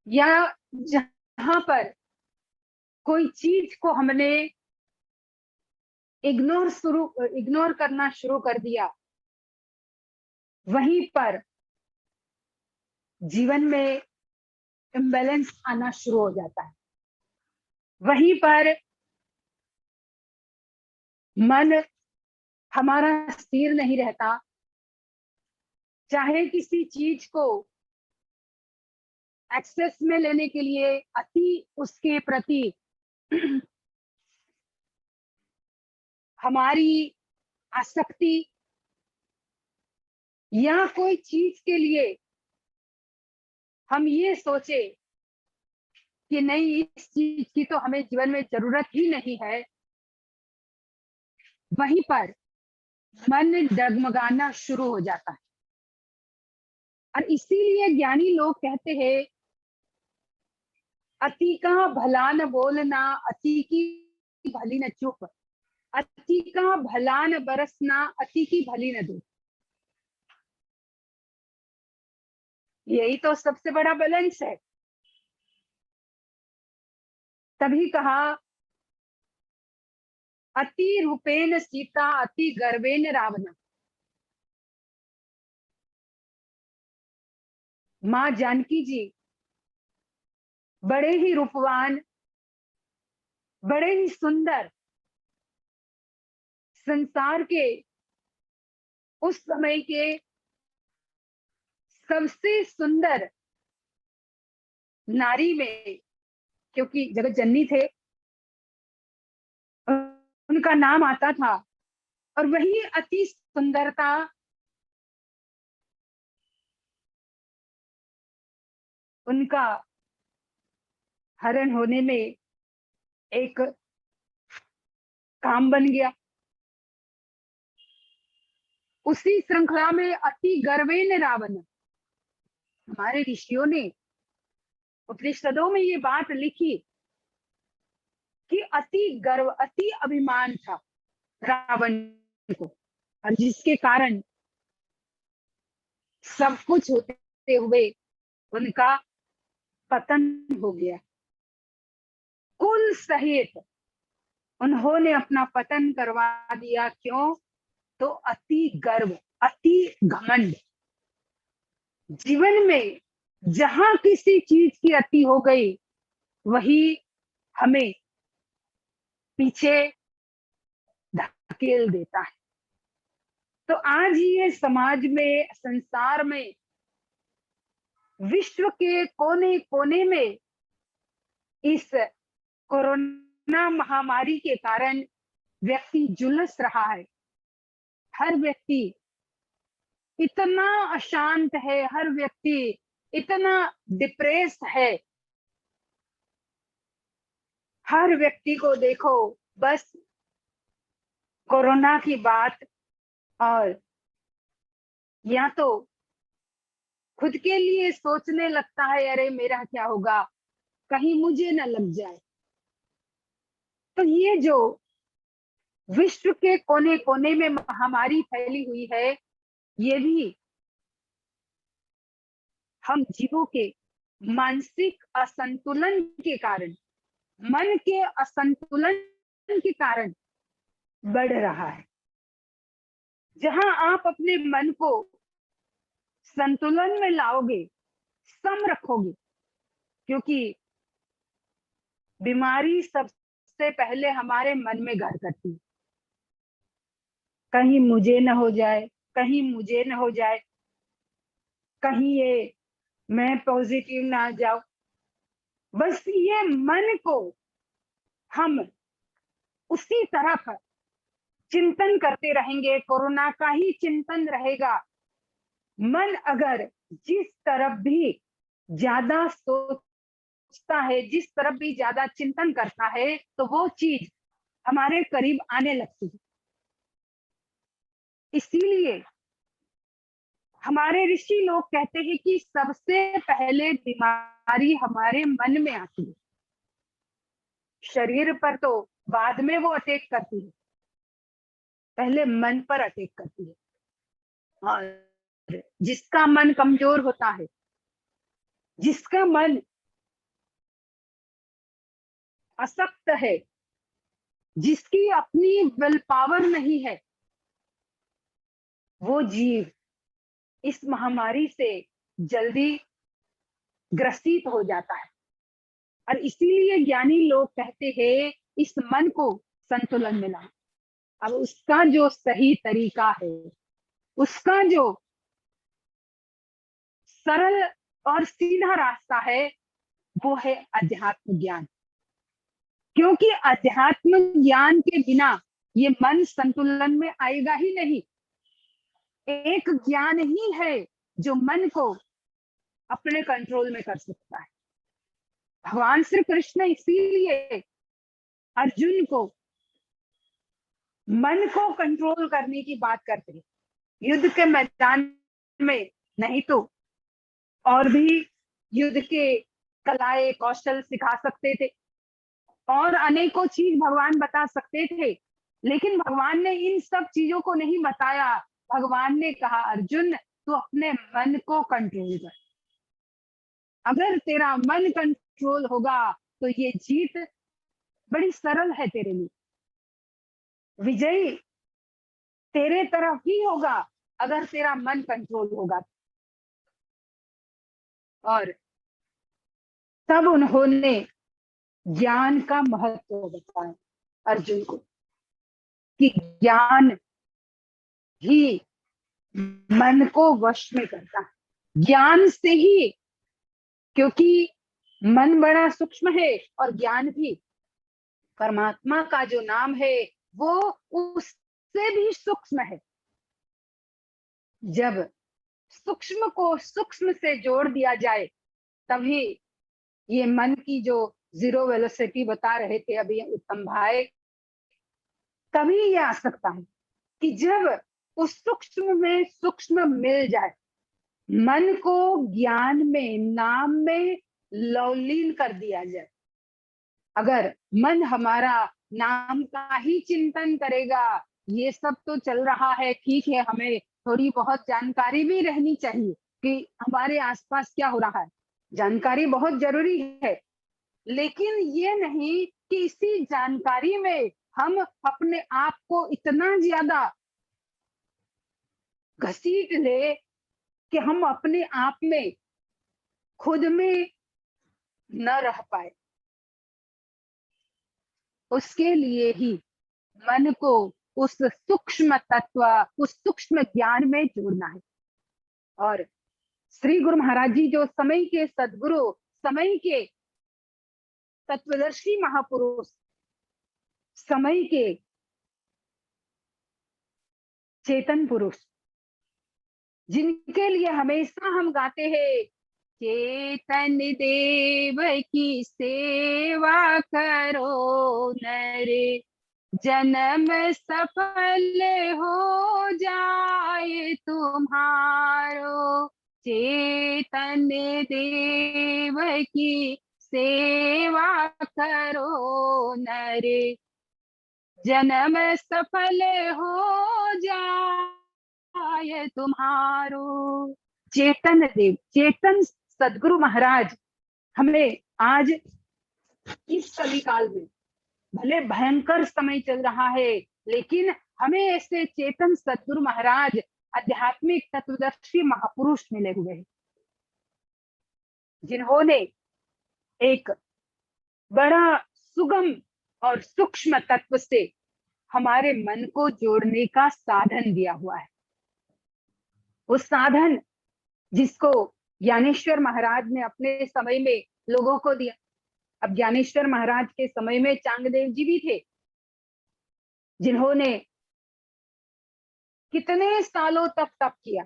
या जहां पर कोई चीज को हमने इग्नोर करना शुरू कर दिया, वहीं पर जीवन में इम्बैलेंस आना शुरू हो जाता है। वहीं पर मन हमारा स्थिर नहीं रहता। चाहे किसी चीज को एक्सेस में लेने के लिए अति उसके प्रति हमारी आसक्ति, या कोई चीज के लिए हम ये सोचे कि नहीं, इस चीज की तो हमें जीवन में जरूरत ही नहीं है, वहीं पर मन डगमगाना शुरू हो जाता है। और इसीलिए ज्ञानी लोग कहते हैं, अति का भला न बोलना, अति की भली न चुप, अति का भला न बरसना, अति की भली न दूध। यही तो सबसे बड़ा बैलेंस है। तभी कहा, अति रूपेन सीता, अति गर्वेन रावण। मां जानकी जी बड़े ही रूपवान, बड़े ही सुंदर, संसार के उस समय के सबसे सुंदर नारी में, क्योंकि जगत जननी थे, उनका नाम आता था और वही अति सुंदरता उनका हरण होने में एक काम बन गया। उसी श्रृंखला में अति गर्वेन रावण, हमारे ऋषियों ने उपनिषदों में ये बात लिखी कि अति गर्व, अति अभिमान था रावण को, और जिसके कारण सब कुछ होते हुए उनका पतन हो गया। कुल सहित उन्होंने अपना पतन करवा दिया। क्यों? तो अति गर्व, अति घमंड। जीवन में जहां किसी चीज की अति हो गई वही हमें पीछे धकेल देता है। तो आज ये समाज में, संसार में, विश्व के कोने कोने में इस कोरोना महामारी के कारण व्यक्ति झुलस रहा है। हर व्यक्ति इतना अशांत है, हर व्यक्ति इतना डिप्रेस्ड है। हर व्यक्ति को देखो बस कोरोना की बात, और या तो खुद के लिए सोचने लगता है अरे मेरा क्या होगा, कहीं मुझे न लग जाए। तो ये जो विश्व के कोने कोने में महामारी फैली हुई है, ये भी हम जीवों के मानसिक असंतुलन के कारण, मन के असंतुलन के कारण बढ़ रहा है। जहां आप अपने मन को संतुलन में लाओगे, सम रखोगे, क्योंकि बीमारी सबसे पहले हमारे मन में घर करती है। कहीं मुझे न हो जाए, कहीं मुझे न हो जाए, कहीं ये मैं पॉजिटिव ना आ जाऊं। बस ये मन को हम उसी तरफ चिंतन करते रहेंगे, कोरोना का ही चिंतन रहेगा। मन अगर जिस तरफ भी ज्यादा सोचता है, जिस तरफ भी ज्यादा चिंतन करता है, तो वो चीज हमारे करीब आने लगती है। इसीलिए हमारे ऋषि लोग कहते हैं कि सबसे पहले बीमारी हमारे मन में आती है। शरीर पर तो बाद में वो अटैक करती है, पहले मन पर अटैक करती है। और जिसका मन कमजोर होता है, जिसका मन असक्त है, जिसकी अपनी विल पावर नहीं है, वो जीव इस महामारी से जल्दी ग्रसित हो जाता है। और इसीलिए ज्ञानी लोग कहते हैं इस मन को संतुलन में लाओ। अब उसका जो सही तरीका है, उसका जो सरल और सीधा रास्ता है, वो है अध्यात्म ज्ञान। क्योंकि अध्यात्म ज्ञान के बिना ये मन संतुलन में आएगा ही नहीं। एक ज्ञान ही है जो मन को अपने कंट्रोल में कर सकता है। भगवान श्री कृष्ण इसीलिए अर्जुन को मन को कंट्रोल करने की बात करते हैं। युद्ध के मैदान में नहीं तो और भी युद्ध के कलाएं कौशल सिखा सकते थे, और अनेकों चीज भगवान बता सकते थे, लेकिन भगवान ने इन सब चीजों को नहीं बताया। भगवान ने कहा अर्जुन तू अपने मन को कंट्रोल कर। अगर तेरा मन कंट्रोल होगा तो ये जीत बड़ी सरल है तेरे लिए। विजय तेरे तरफ ही होगा अगर तेरा मन कंट्रोल होगा। और तब उन्होंने ज्ञान का महत्व बताया अर्जुन को कि ज्ञान ही मन को वश में करता है। ज्ञान से ही, क्योंकि मन बड़ा सूक्ष्म है और ज्ञान भी, परमात्मा का जो नाम है वो उस से भी सूक्ष्म है। जब सूक्ष्म को सूक्ष्म से जोड़ दिया जाए तभी ये मन की जो जीरो वेलोसिटी बता रहे थे अभी उत्तम भाई, तभी ये आ सकता है कि जब उस सूक्ष्म में सूक्ष्म मिल जाए, मन को ज्ञान में नाम में लवलीन कर दिया जाए। अगर मन हमारा नाम का ही चिंतन करेगा, ये सब तो चल रहा है ठीक है, हमें थोड़ी बहुत जानकारी भी रहनी चाहिए कि हमारे आसपास क्या हो रहा है, जानकारी बहुत जरूरी है, लेकिन ये नहीं कि इसी जानकारी में हम अपने आप को इतना ज्यादा घसीट ले कि हम अपने आप में खुद में न रह पाए। उसके लिए ही मन को उस सूक्ष्म तत्व, उस सूक्ष्म ज्ञान में जोड़ना है। और श्री गुरु महाराज जी जो समय के सद्गुरु, समय के तत्वदर्शी महापुरुष, समय के चेतन पुरुष, जिनके लिए हमेशा हम गाते हैं, चेतन देव की सेवा करो नर, जन्म सफल हो जाए तुम्हारो। चेतन देव की सेवा करो नर, जन्म सफल हो जाए तुम्हारो। चेतन देव, चेतन सदगुरु महाराज हमें आज इस कलिकाल में, भले भयंकर समय चल रहा है, लेकिन हमें ऐसे चेतन सदगुरु महाराज, आध्यात्मिक तत्वदर्शी महापुरुष मिले हुए हैं, जिन्होंने एक बड़ा सुगम और सूक्ष्म तत्व से हमारे मन को जोड़ने का साधन दिया हुआ है। उस साधन जिसको ज्ञानेश्वर महाराज ने अपने समय में लोगों को दिया। अब ज्ञानेश्वर महाराज के समय में चांगदेव जी भी थे, जिन्होंने कितने सालों तक तप किया।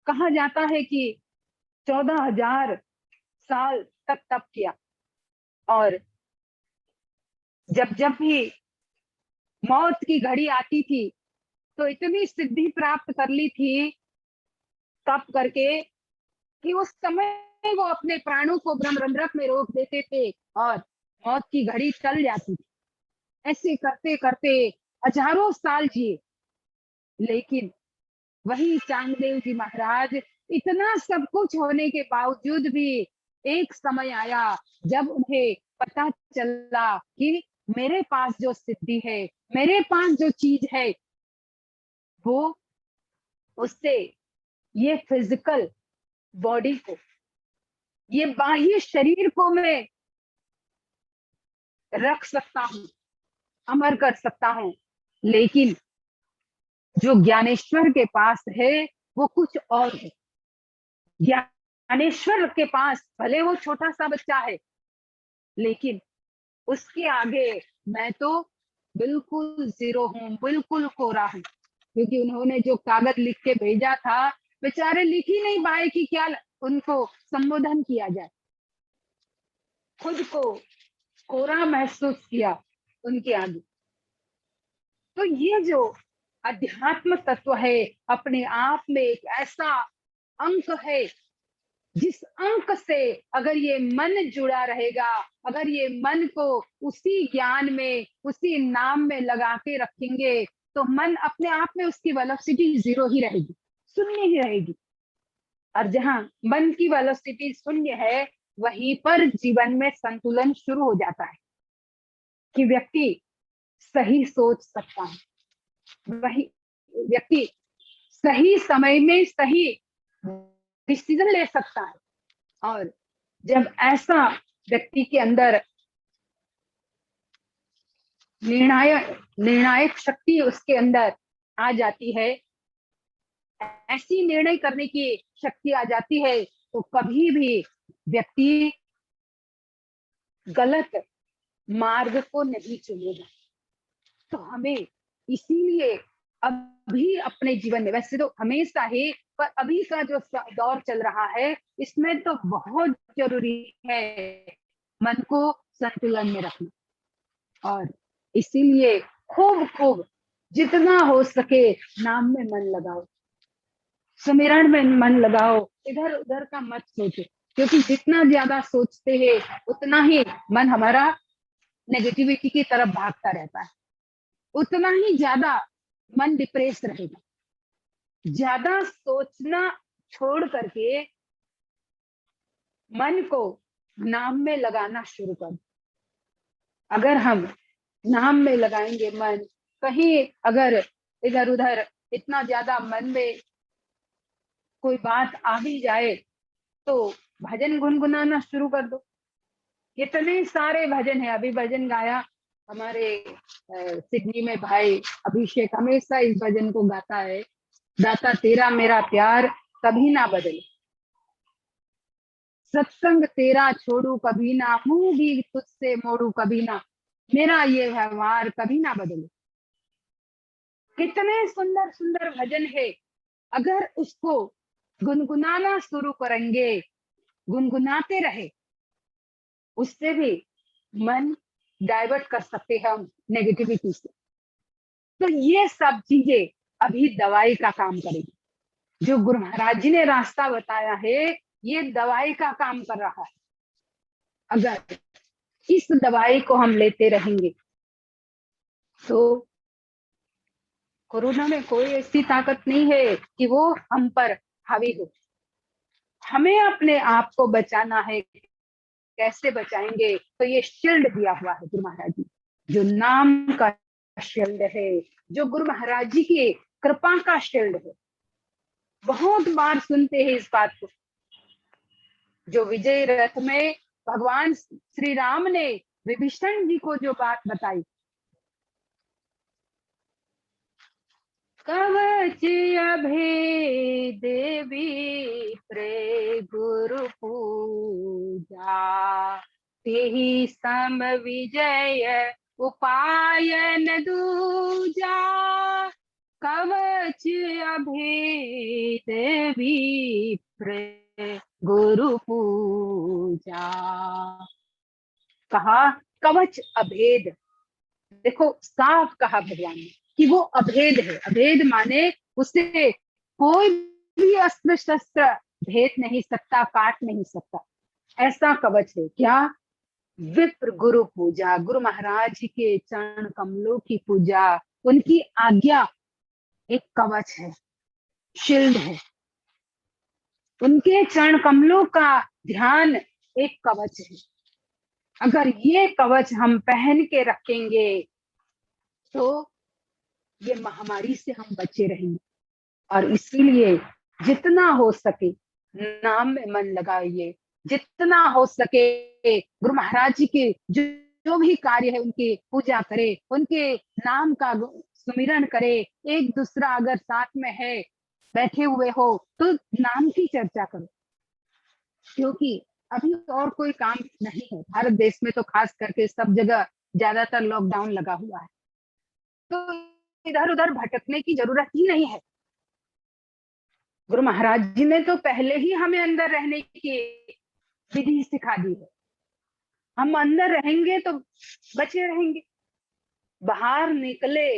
कहा जाता है कि 14,000 साल तक तप किया, और जब जब भी मौत की घड़ी आती थी तो इतनी सिद्धि प्राप्त कर ली थी तप करके कि उस समय वो अपने प्राणों को ब्रह्मरंध्रक में रोक देते थे और मौत की घड़ी टल जाती थी। ऐसे करते करते हजारों साल जिए, लेकिन वही चांगदेव जी महाराज, इतना सब कुछ होने के बावजूद भी एक समय आया जब उन्हें पता चला कि मेरे पास जो सिद्धि है, मेरे पास जो चीज है, वो उससे ये फिजिकल बॉडी को, ये बाह्य शरीर को मैं रख सकता हूं, अमर कर सकता हूं, लेकिन जो ज्ञानेश्वर के पास है वो कुछ और है। ज्ञानेश्वर के पास भले वो छोटा सा बच्चा है, लेकिन उसके आगे मैं तो बिल्कुल जीरो हूं, बिल्कुल कोरा हूं, क्योंकि उन्होंने जो कागज लिख के भेजा था, बेचारे लिख ही नहीं पाए कि क्या उनको संबोधन किया जाए। खुद को कोरा महसूस किया उनके आगे। तो ये जो अध्यात्म तत्व है, अपने आप में एक ऐसा अंक है जिस अंक से अगर ये मन जुड़ा रहेगा, अगर ये मन को उसी ज्ञान में, उसी नाम में लगा के रखेंगे, तो मन अपने आप में, उसकी वेलोसिटी जीरो ही रहेगी, शून्य ही रहेगी। और जहां मन की वेलोसिटी शून्य है, वहीं पर जीवन में संतुलन शुरू हो जाता है कि व्यक्ति सही सोच सकता है, वही व्यक्ति सही समय में सही डिसीजन ले सकता है। और जब ऐसा व्यक्ति के अंदर निर्णायक शक्ति उसके अंदर आ जाती है, ऐसी निर्णय करने की शक्ति आ जाती है, तो कभी भी व्यक्ति गलत मार्ग को नहीं चुनेगा। तो हमें इसीलिए अभी अपने जीवन में, वैसे तो हमेशा ही, पर अभी का जो दौर चल रहा है इसमें तो बहुत जरूरी है मन को संतुलन में रखना। और इसीलिए खूब खूब जितना हो सके नाम में मन लगाओ, सुमिरन में मन लगाओ, इधर उधर का मत सोचो, क्योंकि जितना ज्यादा सोचते हैं उतना ही मन हमारा नेगेटिविटी की तरफ भागता रहता है, उतना ही ज्यादा मन डिप्रेस रहेगा। ज्यादा सोचना छोड़ करके मन को नाम में लगाना शुरू कर। अगर हम नाम में लगाएंगे मन, कहीं अगर इधर उधर इतना ज्यादा मन में कोई बात आ भी जाए तो भजन गुनगुनाना शुरू कर दो। कितने सारे भजन है, अभी भजन गाया हमारे सिडनी में भाई अभिषेक, हमेशा इस भजन को गाता है, दाता तेरा मेरा प्यार कभी ना बदले, सत्संग तेरा छोड़ू कभी ना, मुंह भी तुझसे मोड़ू कभी ना, मेरा ये व्यवहार कभी ना बदले। कितने सुंदर सुंदर भजन है, अगर उसको गुनगुनाना शुरू करेंगे, गुनगुनाते रहे, उससे भी मन डाइवर्ट कर सकते हैं हम नेगेटिविटी से। तो ये सब चीजें अभी दवाई का काम करेगी। जो गुरु महाराज जी ने रास्ता बताया है ये दवाई का काम कर रहा है। अगर इस दवाई को हम लेते रहेंगे तो कोरोना में कोई ऐसी ताकत नहीं है कि वो हम पर हावी हो। हमें अपने आप को बचाना है। कैसे बचाएंगे? तो ये शील्ड दिया हुआ है गुरु महाराज जी, जो नाम का शील्ड है, जो गुरु महाराज जी की कृपा का शील्ड है। बहुत बार सुनते हैं इस बात को, जो विजय रथ में भगवान श्री राम ने विभीषण जी को जो बात बताई, कवच अभेद विप्रे गुरु पूजा, तेहि सम विजय उपायन दूजा, कवच अभेद विप्रे गुरु पूजा। कहा कवच अभेद, देखो साफ कहा भगवान ने कि वो अभेद है। अभेद माने उसे कोई भी अस्त्र शस्त्र भेद नहीं सकता, काट नहीं सकता, ऐसा कवच है। क्या? विप्र गुरु पूजा, गुरु महाराज के चरण कमलों की पूजा, उनकी आज्ञा एक कवच है, शील्ड है। उनके चरण कमलों का ध्यान एक कवच है। अगर ये कवच हम पहन के रखेंगे तो ये महामारी से हम बचे रहेंगे। और इसीलिए जितना हो सके नाम में मन लगाइए, जितना हो सके गुरु महाराज जी के जो भी कार्य है उनकी पूजा करे, उनके नाम का सुमिरन करे। एक दूसरा अगर साथ में है, बैठे हुए हो तो नाम की चर्चा करो, क्योंकि अभी और कोई काम नहीं है। भारत देश में तो खास करके सब जगह ज्यादातर लॉकडाउन लगा हुआ है, तो इधर उधर भटकने की जरूरत ही नहीं है। गुरु महाराज जी ने तो पहले ही हमें अंदर रहने की विधि सिखा दी है। हम अंदर रहेंगे तो बचे रहेंगे, बाहर निकले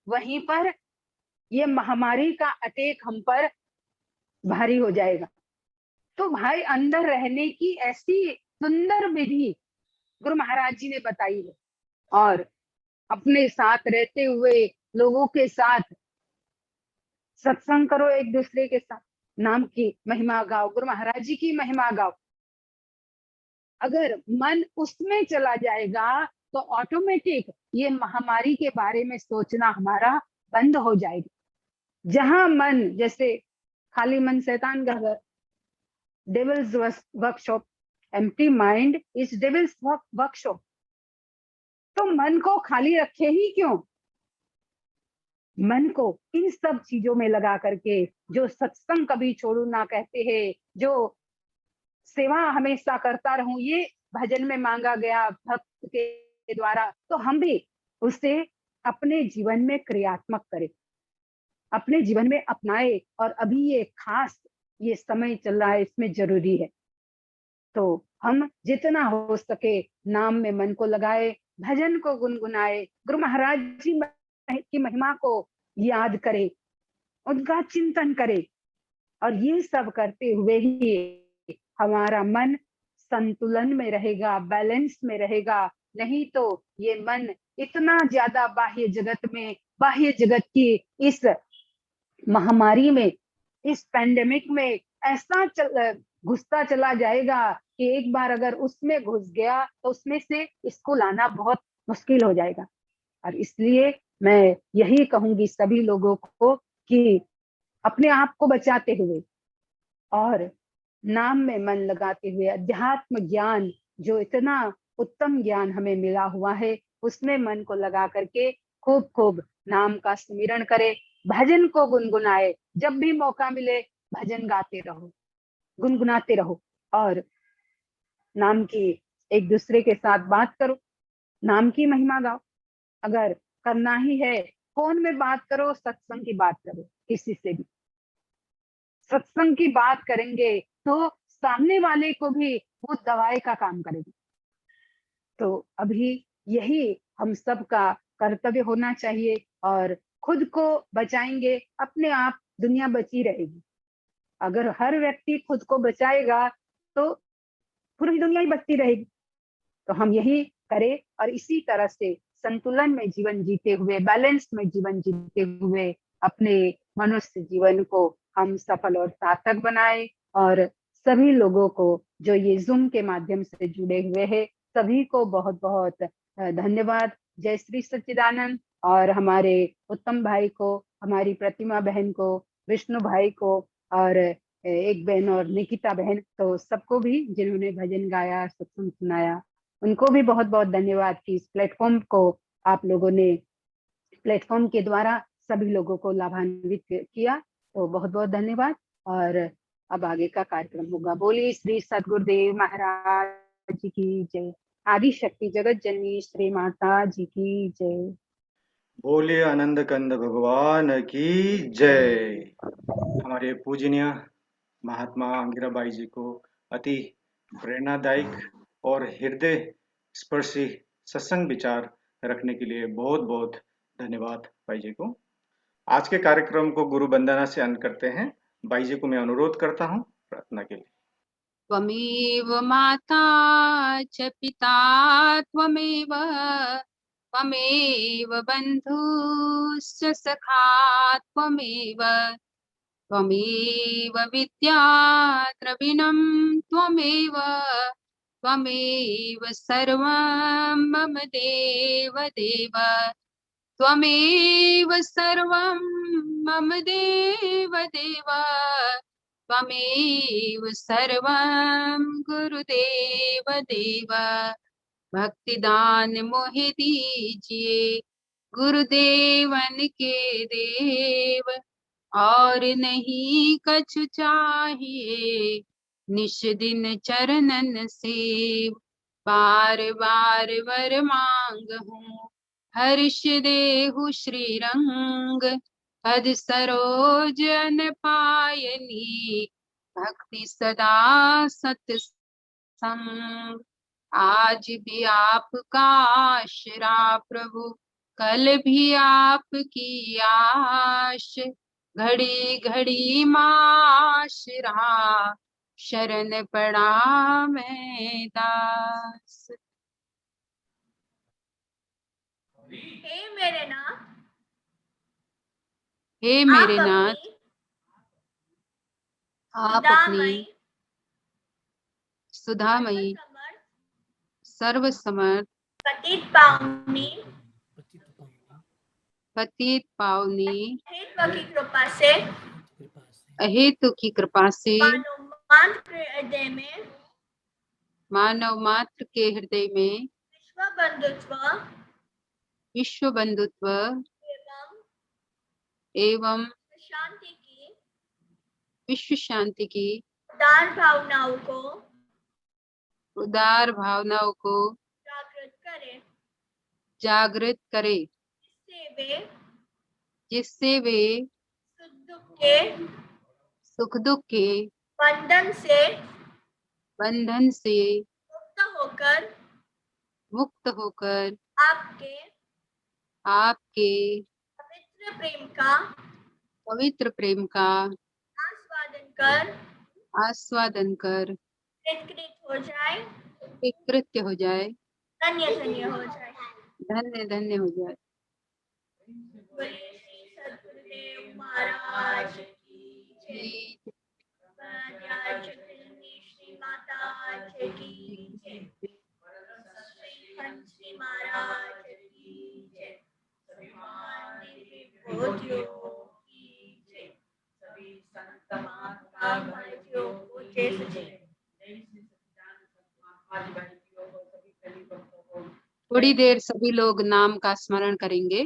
वहीं पर ये महामारी का अटैक हम पर भारी हो जाएगा। तो भाई अंदर रहने की ऐसी सुंदर विधि गुरु महाराज जी ने बताई है। और अपने साथ रहते हुए लोगों के साथ सत्संग करो, एक दूसरे के साथ नाम की महिमा गाओ, गुरु महाराज जी की महिमा गाओ। अगर मन उसमें चला जाएगा तो ऑटोमेटिक ये महामारी के बारे में सोचना हमारा बंद हो जाएगा। जहां मन, जैसे खाली मन शैतान का घर, devils workshop, empty mind is devils workshop. तो मन को खाली रखे ही क्यों? मन को इन सब चीजों में लगा करके, जो सत्संग कभी छोड़ू ना कहते हैं, जो सेवा हमेशा करता रहूं, ये भजन में मांगा गया भक्त के द्वारा, तो हम भी उससे अपने जीवन में क्रियात्मक करे, अपने जीवन में अपनाए। और अभी ये खास ये समय चल रहा है, इसमें जरूरी है। तो हम जितना हो सके नाम में मन को लगाए, भजन को गुनगुनाए, गुरु महाराज जी की महिमा को याद करे, उनका चिंतन करे। और ये सब करते हुए ही हमारा मन संतुलन में रहेगा, बैलेंस में रहेगा। नहीं तो ये मन इतना ज्यादा बाह्य जगत में, बाह्य जगत की इस महामारी में, इस पैंडेमिक में ऐसा घुसता चला जाएगा कि एक बार अगर उसमें घुस गया तो उसमें से इसको लाना बहुत मुश्किल हो जाएगा। और इसलिए मैं यही कहूंगी सभी लोगों को कि अपने आप को बचाते हुए और नाम में मन लगाते हुए, अध्यात्म ज्ञान जो इतना उत्तम ज्ञान हमें मिला हुआ है, उसमें मन को लगा करके खूब खूब नाम का स्मरण करे, भजन को गुनगुनाए। जब भी मौका मिले भजन गाते रहो, गुनगुनाते रहो, और नाम की एक दूसरे के साथ बात करो, नाम की महिमा गाओ। अगर करना ही है फोन में बात करो, सत्संग की बात करो, किसी से भी सत्संग की बात करेंगे तो सामने वाले को भी वो दवाई का काम करेगी। तो अभी यही हम सब का कर्तव्य होना चाहिए, और खुद को बचाएंगे, अपने आप दुनिया बची रहेगी। अगर हर व्यक्ति खुद को बचाएगा तो पूरी दुनिया ही बचती रहेगी। तो हम यही करें, और इसी तरह से संतुलन में जीवन जीते हुए, बैलेंस में जीवन जीते हुए अपने मनुष्य जीवन को हम सफल और सार्थक बनाए। और सभी लोगों को जो ये जूम के माध्यम से जुड़े हुए हैं, सभी को बहुत बहुत धन्यवाद। जय श्री सच्चिदानंद। और हमारे उत्तम भाई को, हमारी प्रतिमा बहन को, विष्णु भाई को, और एक बहन और निकिता बहन, तो सबको भी जिन्होंने भजन गाया, सत्संग सुनाया, उनको भी बहुत बहुत धन्यवाद कि इस प्लेटफॉर्म को आप लोगों ने, प्लेटफॉर्म के द्वारा सभी लोगों को लाभान्वित किया। तो बहुत बहुत धन्यवाद। और अब आगे का कार्यक्रम होगा। बोलिए श्री सद्गुरुदेव महाराज जी की जय। आदि शक्ति जगत जननी श्री माता जी की जय। बोलिए आनंद कंद भगवान की जय। हमारे पूजनीय महात्मा अंगिराबाई जी को अति प्रेरणादायक और हृदय स्पर्शी सत्संग विचार रखने के लिए बहुत बहुत धन्यवाद बाई जी को। आज के कार्यक्रम को गुरु वंदना से अंत करते हैं। बाई जी को मैं अनुरोध करता हूँ प्रार्थना के लिए। त्वमेव माता च पिता त्वमेव, त्वमेव बन्धुश्च सखा त्वमेव, त्वमेव विद्या द्रविणं त्वमेव, त्वमेव सर्वं मम देव देव, त्वमेव सर्वं मम देव देव, त्वमेव सर्वं गुरुदेव देव। भक्तिदान मोहि दीजिए गुरुदेवन के देव, और नहीं कछु चाहिए निश दिन चरणन सेव। बार बार वर मांगहूँ हर्ष देहु श्री रंग, पद सरोज अन पायनी भक्ति सदा सत्संग। आज भी आपका आशरा प्रभु, कल भी आपकी आश, घड़ी घड़ी माशरा शरण पड़ा मैं दास। हे मेरे नाथ, हे मेरे नाथ, आप अपनी सुधामयी सर्वसमर्थ पतित पावनी हेतु की कृपा से, अहेतु की कृपा से मानव मात्र के हृदय में विश्व बंधुत्व एवं विश्व शांति की उदार भावनाओं को जागृत करे। जागृत करे। वे जिससे वे सुख दुख के बंधन से मुक्त होकर आपके आपके पवित्र प्रेम का आस्वादन कर कृतकृत हो जाए, कृत्य हो जाए, धन्य धन्य हो जाए। धन्य धन्य हो जाए। बोलिए श्री सद्गुरुदेव महाराज की जय। श्री माता की जय। श्री हंसी महाराज की जय। सभी मान्य विभूतियों की जय। सभी संत महात्मा भाइयों को जय सच्चिदानंद। जय श्री सच्चिदानंद महात्मा जी भाइयों को, सभी कली भक्तों को। थोड़ी देर सभी लोग नाम का स्मरण करेंगे।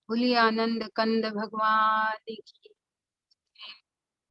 बोलिए आनंद कंद भगवान की